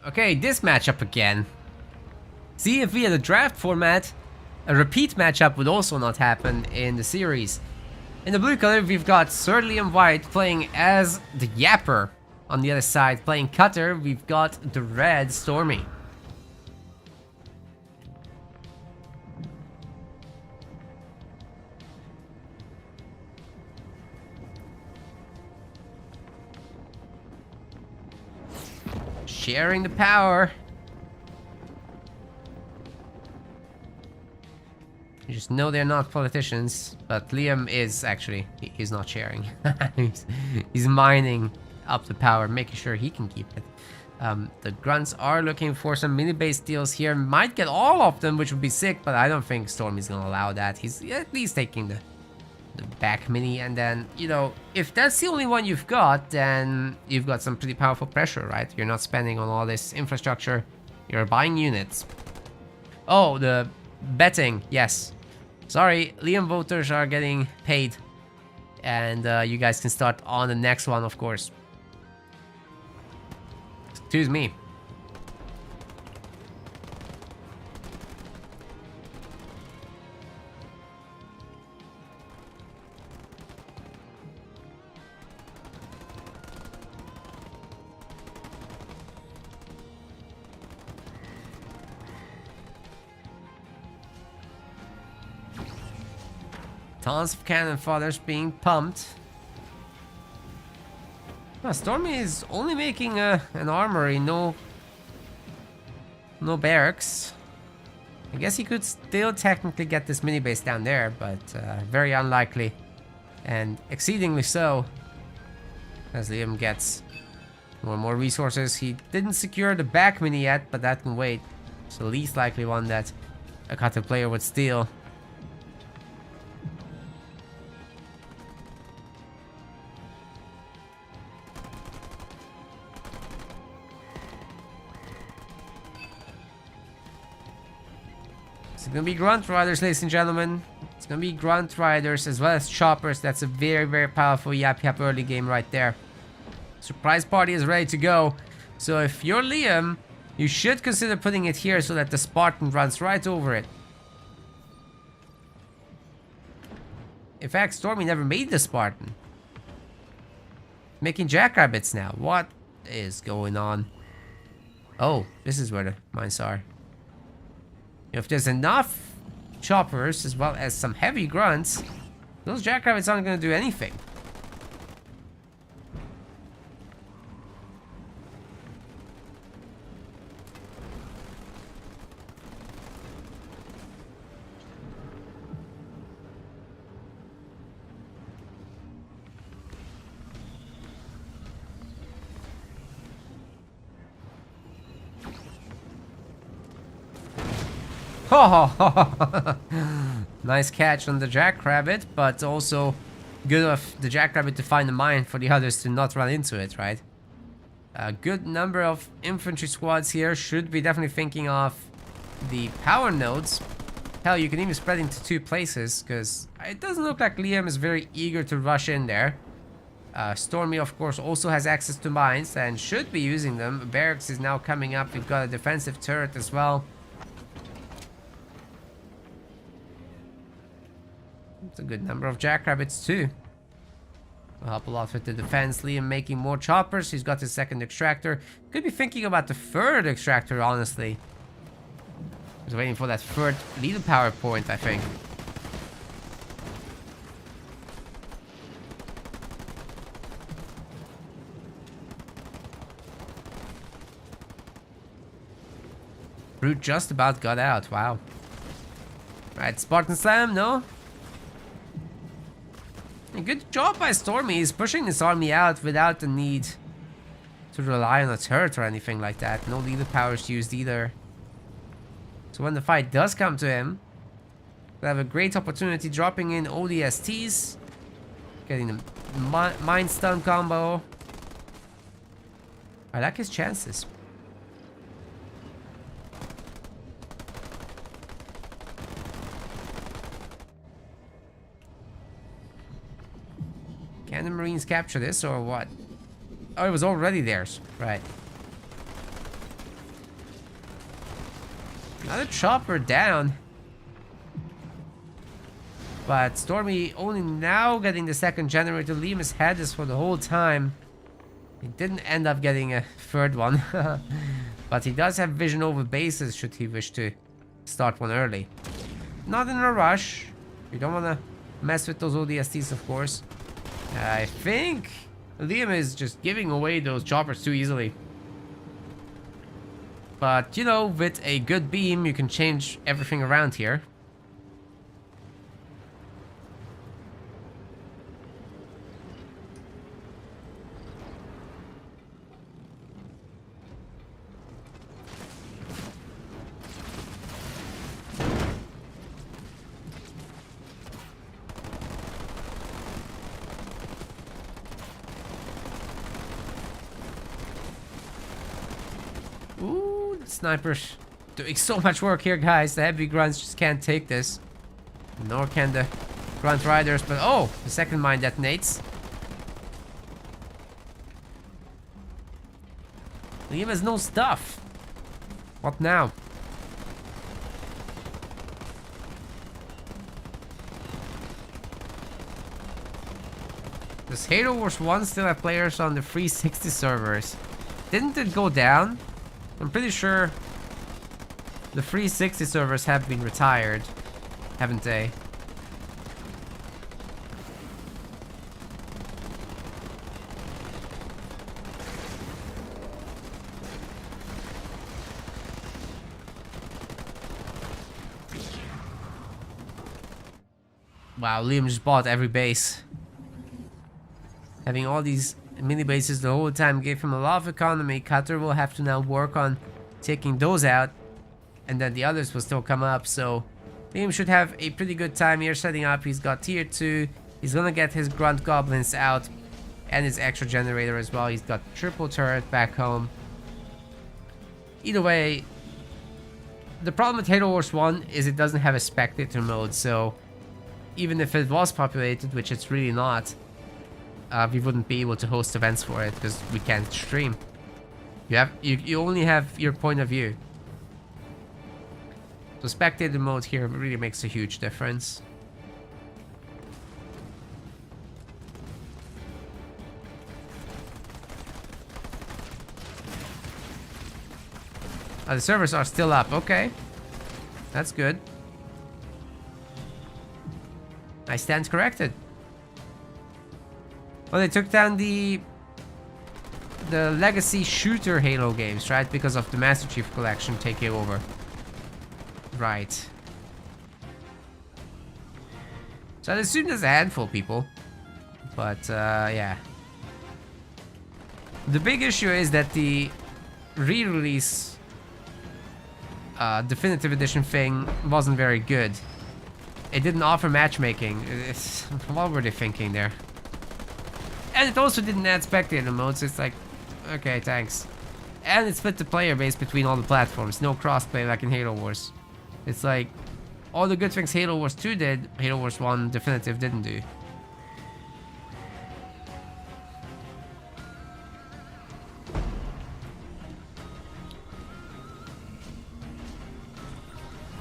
S1: Okay, this matchup again. See, if we had a draft format, a repeat matchup would also not happen in the series. In the blue color, we've got Sir Liam White playing as the Yapper. On the other side, playing Cutter, we've got the red Stormy. Sharing the power. You just know they're not politicians, but Liam is actually, he's not sharing. he's mining up the power, making sure he can keep it. The grunts are looking for some mini base deals here. Might get all of them, which would be sick, but I don't think Stormy's gonna allow that. He's at least taking the back mini, and then, you know, if that's the only one you've got, then you've got some pretty powerful pressure, right? You're not spending on all this infrastructure, you're buying units. Oh, the betting, yes. Sorry, Liam voters are getting paid, and you guys can start on the next one, of course. Excuse me. Tons of cannon fodders being pumped. Well, Stormy is only making an armory, no barracks. I guess he could still technically get this mini base down there, but very unlikely. And exceedingly so, as Liam gets more and more resources. He didn't secure the back mini yet, but that can wait. It's the least likely one that a Cutter player would steal. It's gonna be Grunt Riders, ladies and gentlemen. It's gonna be Grunt Riders as well as Choppers. That's a very, very powerful Yap Yap early game right there. Surprise party is ready to go. So if you're Liam, You should consider putting it here so that the Spartan runs right over it. In fact, Stormy never made the Spartan. Making jackrabbits now. What is going on? Oh, this is where the mines are. If there's enough choppers as well as some heavy grunts, those jackrabbits aren't going to do anything. Oh, nice catch on the jackrabbit, but also good of the jackrabbit to find a mine for the others to not run into it, right? A good number of infantry squads here should be definitely thinking of the power nodes. Hell, you can even spread into 2 places, because it doesn't look like Liam is very eager to rush in there. Stormy, of course, also has access to mines and should be using them. Barracks is now coming up. We've got a defensive turret as well. It's a good number of jackrabbits too. Will help a lot with the defense. Liam making more choppers. He's got his 2nd extractor. Could be thinking about the 3rd extractor, honestly. He's waiting for that 3rd needle power point, I think. Brute just about got out. Wow. Right, Spartan Slam, no? A good job by Stormy. He's pushing his army out without the need to rely on a turret or anything like that. No leader powers used either. So when the fight does come to him, we'll have a great opportunity dropping in ODSTs, getting the Mind Stun combo. I like his chances. Can the Marines capture this or what? Oh, it was already theirs. Right. Another chopper down. But Stormy only now getting the 2nd generator. Liam had this for the whole time. He didn't end up getting a 3rd one. But he does have vision over bases should he wish to start one early. Not in a rush. You don't want to mess with those ODSTs, of course. I think Liam is just giving away those choppers too easily. But, you know, with a good beam, you can change everything around here. Ooh, the snipers doing so much work here, guys. The heavy grunts just can't take this. Nor can the grunt riders, but oh, the 2nd mine detonates. Liam has no stuff. What now? Does Halo Wars 1 still have players on the 360 servers? Didn't it go down? I'm pretty sure the 360 servers have been retired, haven't they? Wow, Liam just bought every base. Having all these mini bases the whole time gave him a lot of economy. Cutter will have to now work on taking those out, and then the others will still come up. So Liam should have a pretty good time here setting up. He's got tier 2. He's gonna get his grunt goblins out and his extra generator as well. He's got triple turret back home. Either way, the problem with Halo Wars 1 is it doesn't have a spectator mode, so even if it was populated, which it's really not, we wouldn't be able to host events for it because we can't stream. You only have your point of view. So spectator mode here really makes a huge difference. The servers are still up. Okay. That's good. I stand corrected. Well, they took down the legacy shooter Halo games, right? Because of the Master Chief Collection taking over. Right. So I'd assume there's a handful of people. But, yeah. The big issue is that the re-release definitive edition thing wasn't very good. It didn't offer matchmaking. What were they thinking there? And it also didn't add spectator modes. So it's like, okay, thanks. And it split the player base between all the platforms. No crossplay like in Halo Wars. It's like all the good things Halo Wars 2 did, Halo Wars 1 definitive didn't do.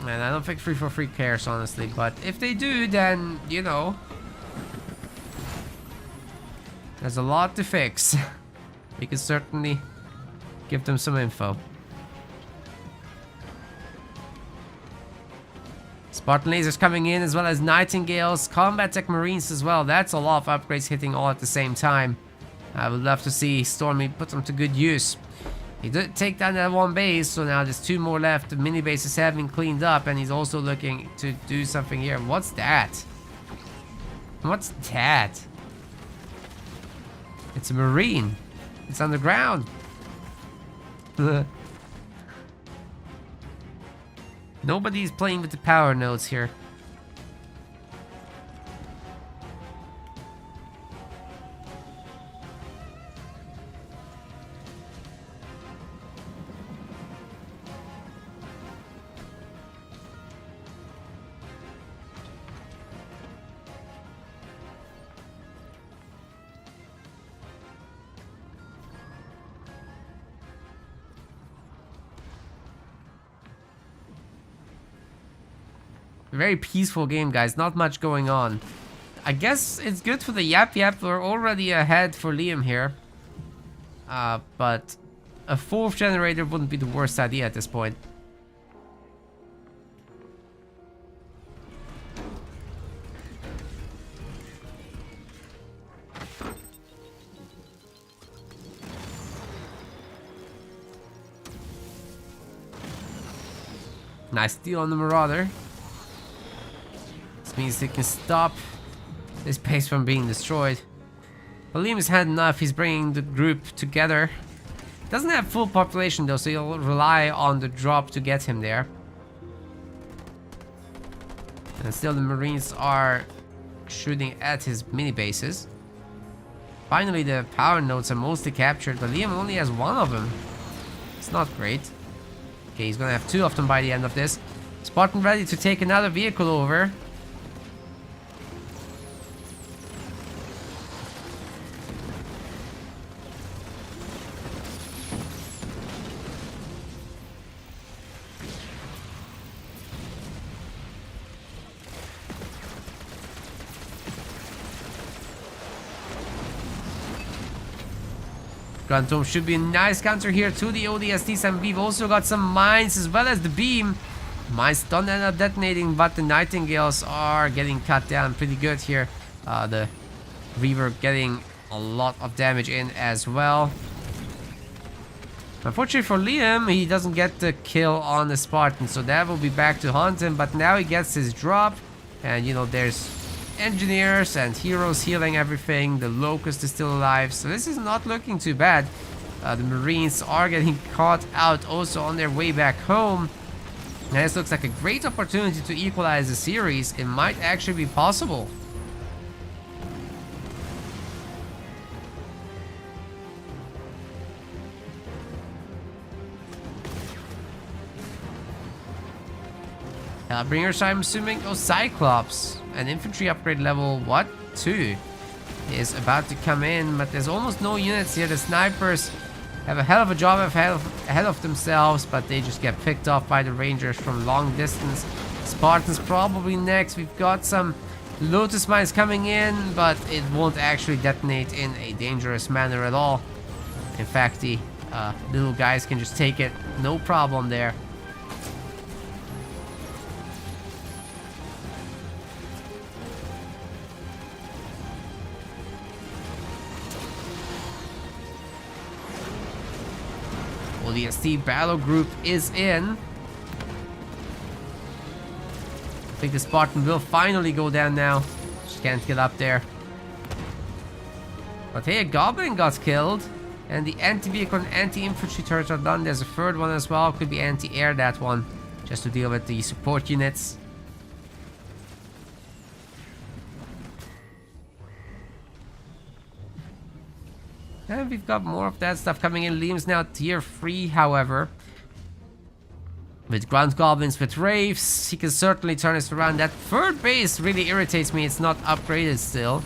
S1: And I don't think 343 cares, honestly. But if they do, then, you know, there's a lot to fix. We can certainly give them some info. Spartan lasers coming in, as well as Nightingales, Combat Tech Marines as well. That's a lot of upgrades hitting all at the same time. I would love to see Stormy put them to good use. He did take down that one base, so now there's two more left. The mini bases have been cleaned up, and he's also looking to do something here. What's that? What's that? It's a Marine. It's underground. Nobody's playing with the power nodes here. Very peaceful game, guys. Not much going on. I guess it's good for the Yap Yap. We're already ahead for Liam here. But a fourth generator wouldn't be the worst idea at this point. Nice steal on the Marauder. This means they can stop this base from being destroyed. But Liam has had enough. He's bringing the group together. Doesn't have full population though, so he'll rely on the drop to get him there. And still the Marines are shooting at his mini bases. Finally, the power nodes are mostly captured, but Liam only has one of them. It's not great. Okay, he's gonna have two of them by the end of this. Spartan ready to take another vehicle over. Grantom should be a nice counter here to the ODSTs, and we've also got some mines as well as the beam. Mines don't end up detonating, but the Nightingales are getting cut down pretty good here. The Reaver getting a lot of damage in as well. Unfortunately for Liam, he doesn't get the kill on the Spartan, so that will be back to haunt him. But now he gets his drop, and you know, there's engineers and heroes healing everything. The Locust is still alive, so this is not looking too bad. The Marines are getting caught out also on their way back home. Now this looks like a great opportunity to equalize the series. It might actually be possible. Bringers, I'm assuming. Oh, Cyclops. An infantry upgrade level, what? 2 is about to come in, but there's almost no units here. The snipers have a hell of a job ahead of themselves, but they just get picked off by the Rangers from long distance. Spartans probably next. We've got some Lotus mines coming in, but it won't actually detonate in a dangerous manner at all. In fact, the little guys can just take it, no problem there. Well, the SD battle group is in. I think the Spartan will finally go down now. Just can't get up there. But hey, a Goblin got killed. And the anti-vehicle and anti-infantry turrets are done. There's a third one as well. Could be anti-air, that one. Just to deal with the support units. And we've got more of that stuff coming in. Liam's now tier 3, however. With ground goblins, with wraiths, he can certainly turn this around. That third base really irritates me. It's not upgraded still.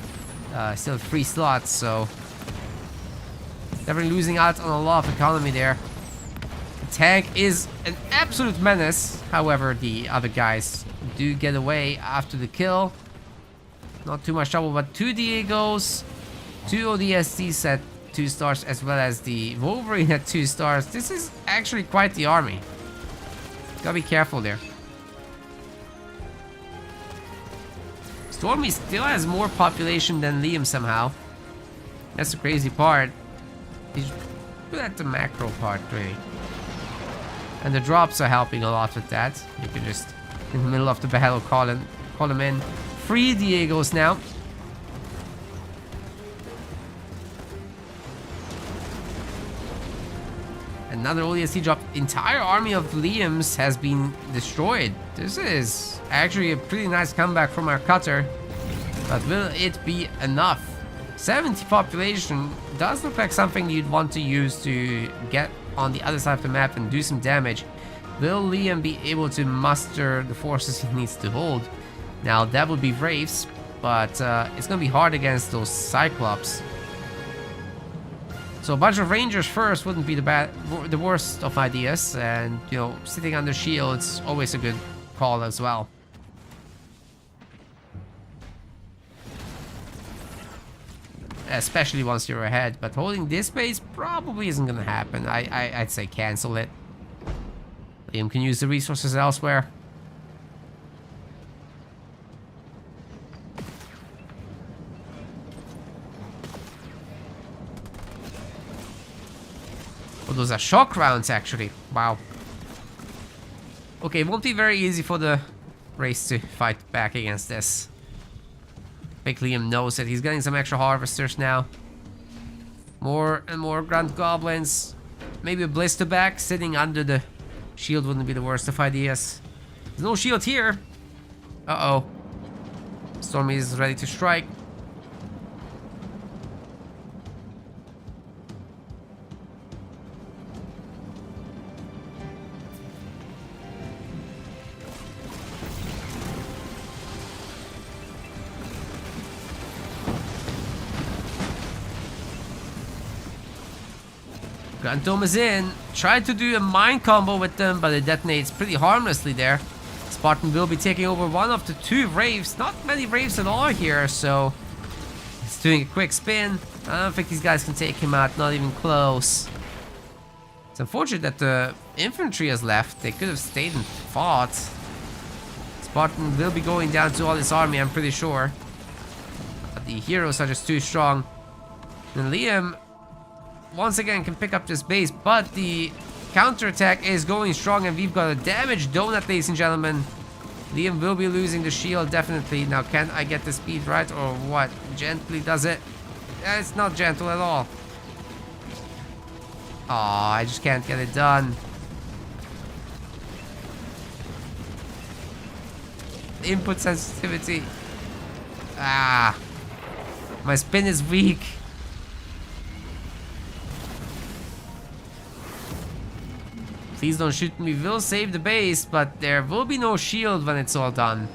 S1: Still 3 slots, so... Definitely losing out on a lot of economy there. The tank is an absolute menace. However, the other guys do get away after the kill. Not too much trouble, but 2 Diegos, 2 ODSTs at 2 stars, as well as the Wolverine at 2 stars. This is actually quite the army. Gotta be careful there. Stormy still has more population than Liam somehow. That's the crazy part. He's good at the macro part, really. And the drops are helping a lot with that. You can just, in the middle of the battle, call him in. 3 Diegos now. Another ODST drop. Entire army of Liam's has been destroyed. This is actually a pretty nice comeback from our cutter. But will it be enough? 70 population does look like something you'd want to use to get on the other side of the map and do some damage. Will Liam be able to muster the forces he needs to hold? Now that would be Wraiths, but it's gonna be hard against those Cyclops. So a bunch of Rangers first wouldn't be the worst of ideas, and you know, sitting under shields always a good call as well. Especially once you're ahead, but holding this base probably isn't gonna happen. I'd say cancel it. Liam can use the resources elsewhere. Oh, those are shock rounds actually. Wow. Okay, it won't be very easy for the race to fight back against this. Big Liam knows that he's getting some extra harvesters now. More and more Grand Goblins. Maybe a blister back sitting under the shield wouldn't be the worst of ideas. There's no shield here. Uh-oh. Stormy is ready to strike. Grand Dome is in. Tried to do a mine combo with them, but it detonates pretty harmlessly there. Spartan will be taking over one of the 2 Wraiths. Not many Wraiths at all here, so he's doing a quick spin. I don't think these guys can take him out, not even close. It's unfortunate that the infantry has left. They could have stayed and fought. Spartan will be going down to all this army, I'm pretty sure. But the heroes are just too strong. And Liam once again can pick up this base, but the counterattack is going strong, and we've got a damaged donut, ladies and gentlemen. Liam will be losing the shield, definitely. Now, can I get the speed right, or what? Gently does it? It's not gentle at all. Aw, I just can't get it done. Input sensitivity. Ah. My spin is weak. Please don't shoot me. We'll save the base, but there will be no shield when it's all done.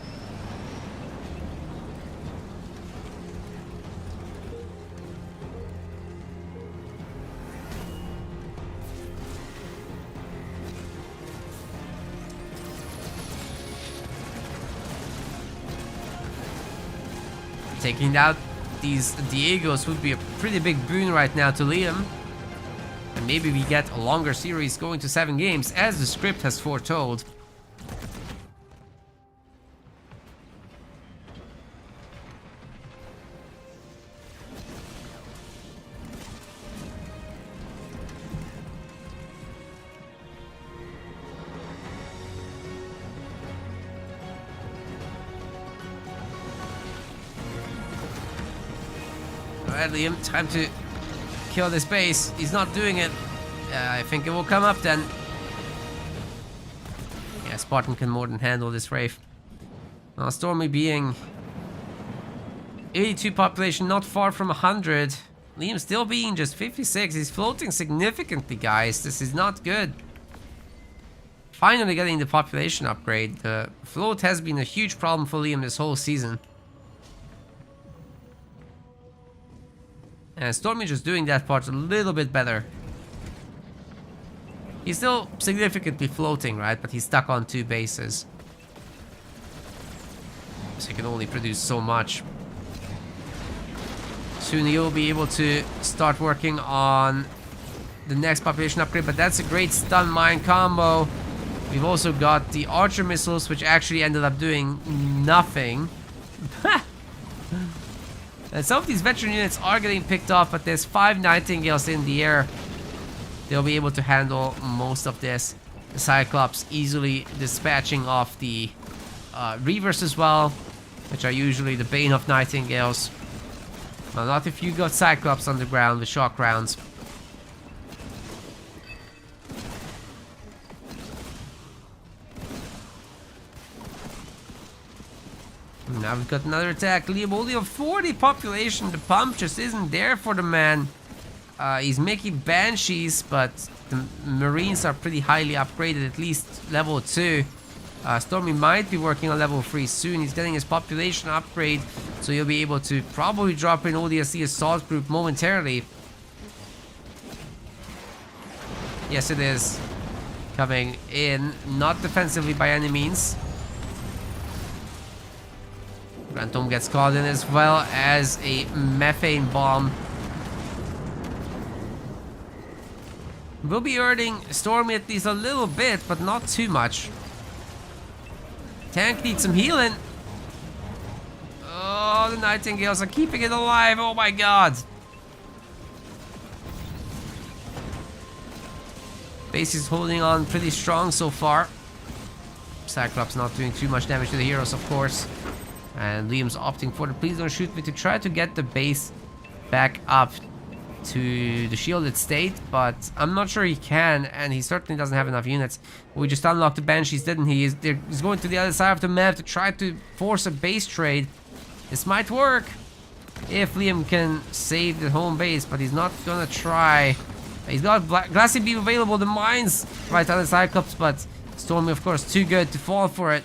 S1: Taking out these Diegos would be a pretty big boon right now to Liam. And maybe we get a longer series going to 7 games, as the script has foretold. Alright, Liam, time to kill this base. He's not doing it. I think it will come up then. Yeah, Spartan can more than handle this Wraith. Stormy being 82 population, not far from 100. Liam still being just 56. He's floating significantly, guys. This is not good. Finally getting the population upgrade. The float has been a huge problem for Liam this whole season. And Stormy just doing that part a little bit better. He's still significantly floating, right? But he's stuck on 2 bases. So he can only produce so much. Soon he'll be able to start working on the next population upgrade. But that's a great stun mine combo. We've also got the archer missiles, which actually ended up doing nothing. And some of these veteran units are getting picked off, but there's 5 Nightingales in the air. They'll be able to handle most of this. The Cyclops easily dispatching off the Reavers as well, which are usually the bane of Nightingales. Well, not if you got Cyclops on the ground with shock rounds. Now we've got another attack. Liam only of 40 population. The pump just isn't there for the man. He's making Banshees, but the Marines are pretty highly upgraded, at least level 2. Stormy might be working on level 3 soon. He's getting his population upgrade, so he'll be able to probably drop in ODSC assault group momentarily. Yes, it is. Coming in, not defensively by any means. Grantom gets called in as well as a methane bomb. We'll be hurting Stormy at least a little bit, but not too much. Tank needs some healing. Oh, the Nightingales are keeping it alive. Oh my god. Base is holding on pretty strong so far. Cyclops not doing too much damage to the heroes, of course. And Liam's opting for the please don't shoot me to try to get the base back up to the shielded state, but I'm not sure he can, and he certainly doesn't have enough units. We just unlocked the Banshees, didn't he? He's going to the other side of the map to try to force a base trade. This might work if Liam can save the home base, but he's not gonna try. He's got Glassy Beam available, the mines right on the Cyclops, but Stormy, of course, too good to fall for it.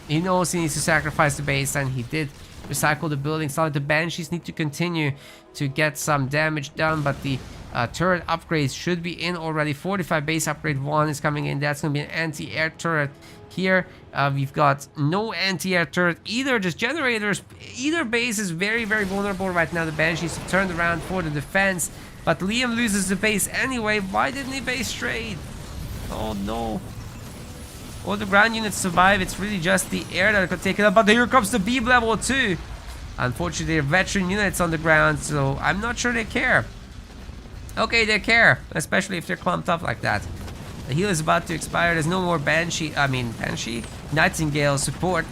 S1: He knows he needs to sacrifice the base, and he did recycle the buildings. Now the Banshees need to continue to get some damage done, but the turret upgrades should be in already. 45 base upgrade 1 is coming in. That's going to be an anti-air turret here. We've got no anti-air turret either, just generators. Either base is very, very vulnerable right now. The Banshees have turned around for the defense, but Liam loses the base anyway. Why didn't he base trade? Oh no. All the ground units survive. It's really just the air that could take it up. But here comes the beam level 2. Unfortunately, they're veteran units on the ground, so I'm not sure they care. Okay, they care, especially if they're clumped up like that. The heal is about to expire. There's no more Banshee. Nightingale support,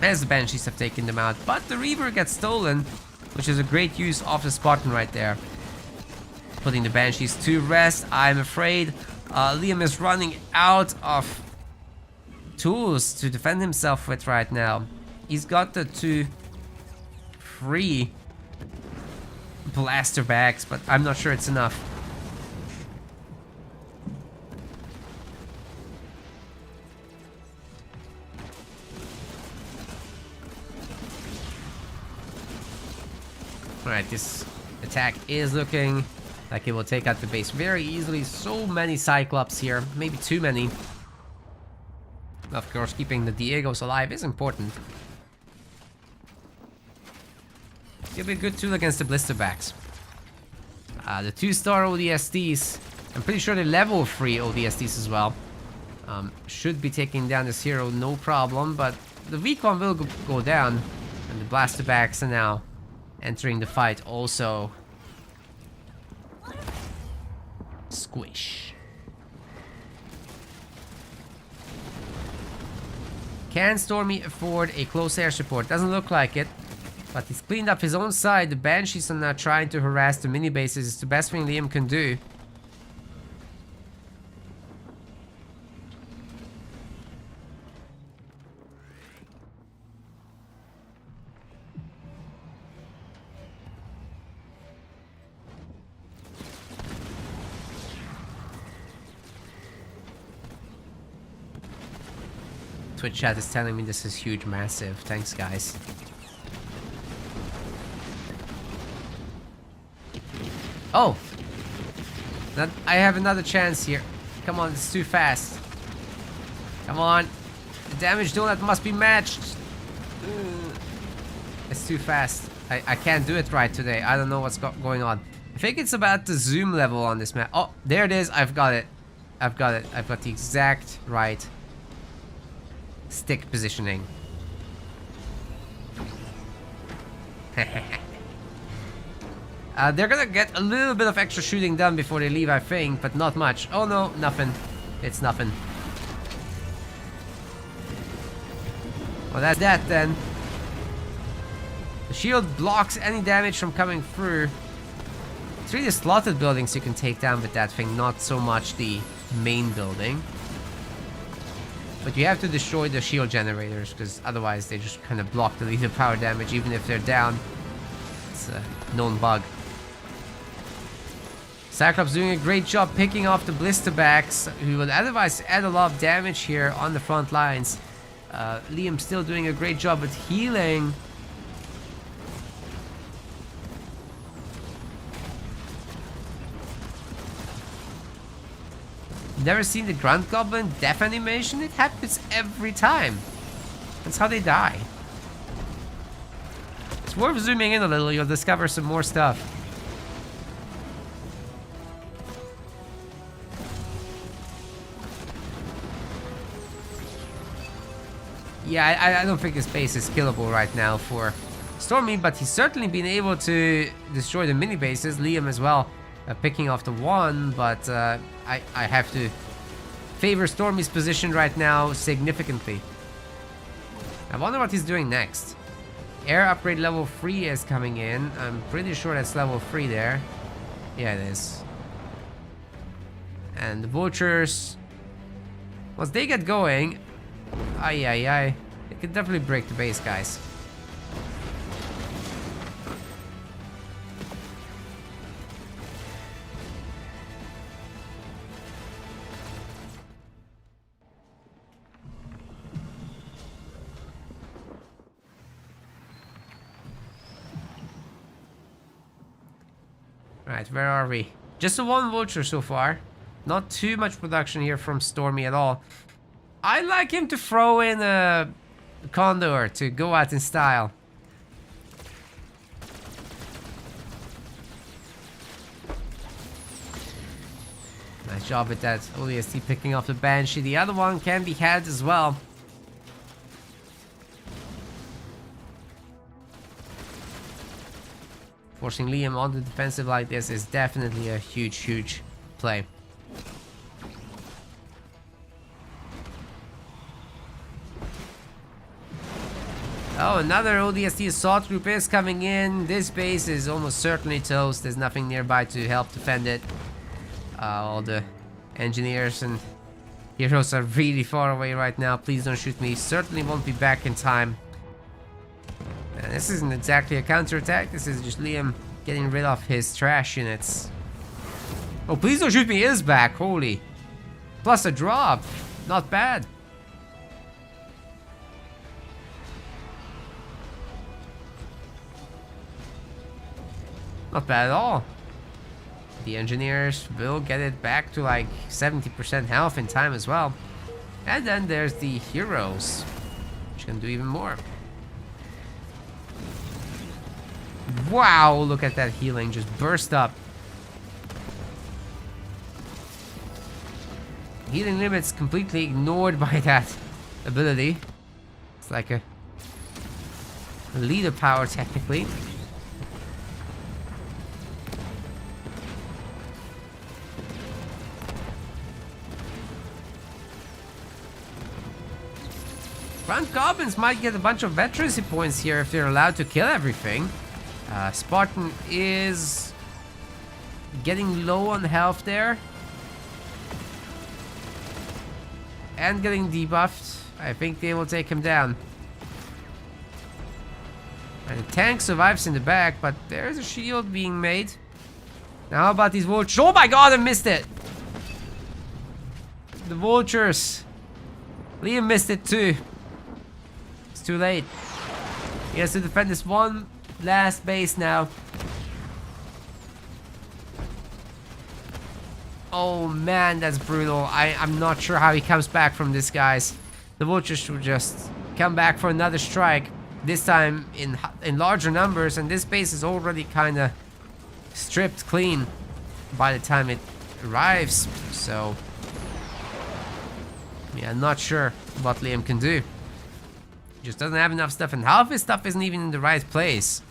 S1: as the Banshees have taken them out. But the Reaver gets stolen, which is a great use of the Spartan right there. Putting the Banshees to rest, I'm afraid. Liam is running out of tools to defend himself with right now. He's got the 2 free blaster bags, but I'm not sure it's enough. Alright, this attack is looking like it will take out the base very easily. So many Cyclops here, maybe too many. Of course, keeping the Diegos alive is important. It'll be a good tool against the blisterbacks. The 2-star ODSTs, I'm pretty sure they're level 3 ODSTs as well. Should be taking down this hero, no problem, but the weak one will go down. And the blasterbacks are now entering the fight also. Squish. Can Stormy afford a close air support? Doesn't look like it. But he's cleaned up his own side. The Banshees are now trying to harass the mini bases. It's the best thing Liam can do. Twitch chat is telling me this is huge, massive. Thanks, guys. Oh! I have another chance here. Come on, it's too fast. Come on. The damage donut must be matched. It's too fast. I can't do it right today. I don't know what's going on. I think it's about the zoom level on this map. Oh, there it is. I've got it. I've got it. I've got the exact right stick positioning. They're gonna get a little bit of extra shooting done before they leave, I think, but not much. Oh no, nothing. It's nothing. Well, that's that then. The shield blocks any damage from coming through. It's really the slotted buildings you can take down with that thing, not so much the main building. But you have to destroy the shield generators, because otherwise they just kind of block the lethal power damage, even if they're down. It's a known bug. Cyclops doing a great job picking off the blisterbacks, who would otherwise add a lot of damage here on the front lines. Liam still doing a great job with healing. Never seen the Grunt Goblin death animation? It happens every time. That's how they die. It's worth zooming in a little, you'll discover some more stuff. Yeah, I don't think his base is killable right now for Stormy, but he's certainly been able to destroy the mini bases. Liam as well, picking off the one, but I have to favor Stormy's position right now significantly. I wonder what he's doing next. Air upgrade level 3 is coming in. I'm pretty sure that's level 3 there. Yeah, it is. And the vultures, once they get going, they could definitely break the base, guys. Right, where are we? Just the one vulture so far. Not too much production here from Stormy at all. I'd like him to throw in a condor to go out in style. Nice job with that ODST picking off the Banshee. The other one can be had as well. Forcing Liam on the defensive like this is definitely a huge, huge play. Oh, another ODST assault group is coming in. This base is almost certainly toast. There's nothing nearby to help defend it. All the engineers and heroes are really far away right now. Please don't shoot me. Certainly won't be back in time. And this isn't exactly a counterattack. This is just Liam getting rid of his trash units. Oh, please don't shoot me. It is back. Holy. Plus a drop. Not bad. Not bad at all. The engineers will get it back to like 70% health in time as well. And then there's the heroes, which can do even more. Wow, look at that healing just burst up. Healing limits completely ignored by that ability. It's like a leader power technically. Front Goblins might get a bunch of veterancy points here if they're allowed to kill everything. Spartan is getting low on health there. And getting debuffed. I think they will take him down. And the tank survives in the back, but there's a shield being made. Now how about these vultures? Oh my god, I missed it! The vultures. Liam missed it too. It's too late. He has to defend this one last base now. Oh man, that's brutal. I'm not sure how he comes back from this, guys. The vultures should just come back for another strike. This time in larger numbers, and this base is already kind of stripped clean by the time it arrives. So yeah, I'm not sure what Liam can do. He just doesn't have enough stuff, and half his stuff isn't even in the right place.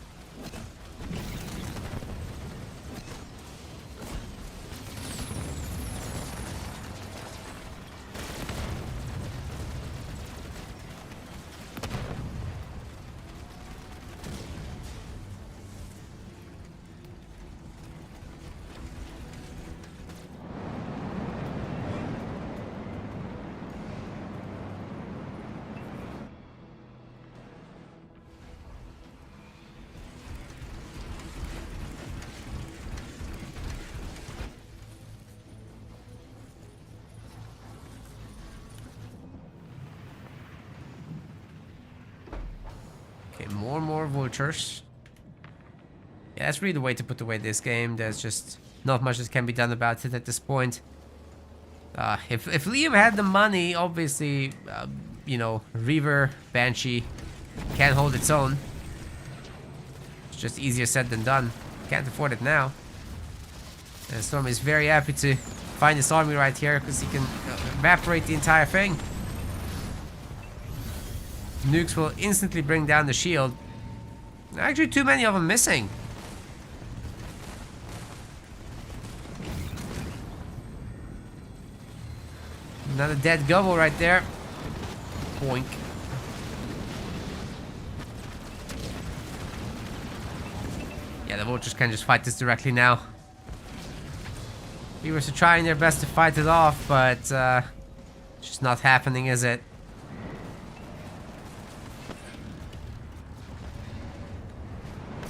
S1: More and more vultures. Yeah, that's really the way to put away this game. There's just not much that can be done about it at this point. If Liam had the money, obviously, you know, Reaver, Banshee can hold its own. It's just easier said than done. Can't afford it now. And Stormy is very happy to find this army right here because he can evaporate the entire thing. Nukes will instantly bring down the shield. Actually, too many of them missing. Another dead gobble right there. Boink. Yeah, the vultures can just fight this directly now. Beavers are trying their best to fight it off, but it's just not happening, is it?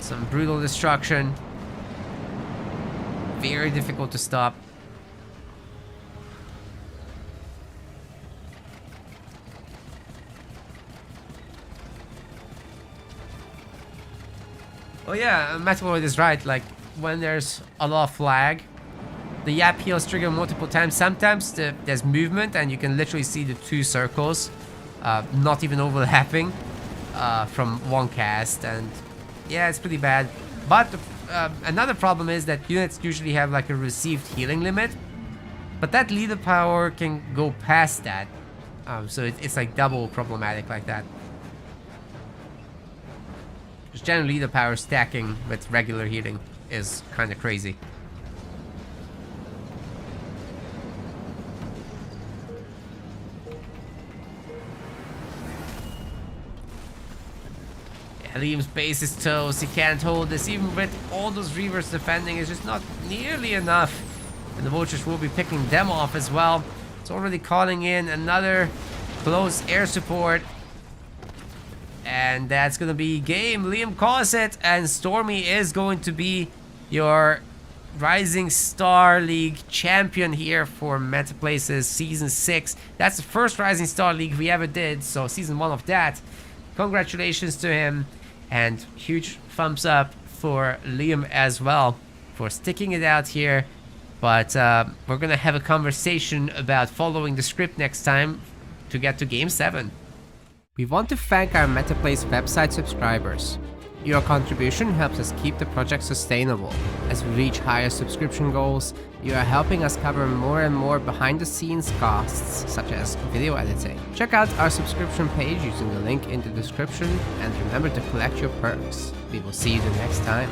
S1: Some brutal destruction. Very difficult to stop. Oh yeah, Metalloid is right. Like, when there's a lot of flag, the Yap heals trigger multiple times. Sometimes there's movement and you can literally see the two circles not even overlapping from one cast, and yeah, it's pretty bad. But another problem is that units usually have like a received healing limit, but that leader power can go past that. So it's like double problematic like that. Just general leader power stacking with regular healing is kind of crazy. Liam's base is toast. He can't hold this. Even with all those Reavers defending, it's just not nearly enough. And the vultures will be picking them off as well. It's already calling in another close air support. And that's going to be game. Liam calls it. And Stormy is going to be your Rising Star League champion here for Metaplaces Season 6. That's the first Rising Star League we ever did. So Season 1 of that. Congratulations to him. And huge thumbs up for Liam as well for sticking it out here. But we're going to have a conversation about following the script next time to get to Game 7. We want to thank our Metaplace website subscribers. Your contribution helps us keep the project sustainable. As we reach higher subscription goals, you are helping us cover more and more behind-the-scenes costs, such as video editing. Check out our subscription page using the link in the description, and remember to collect your perks. We will see you the next time.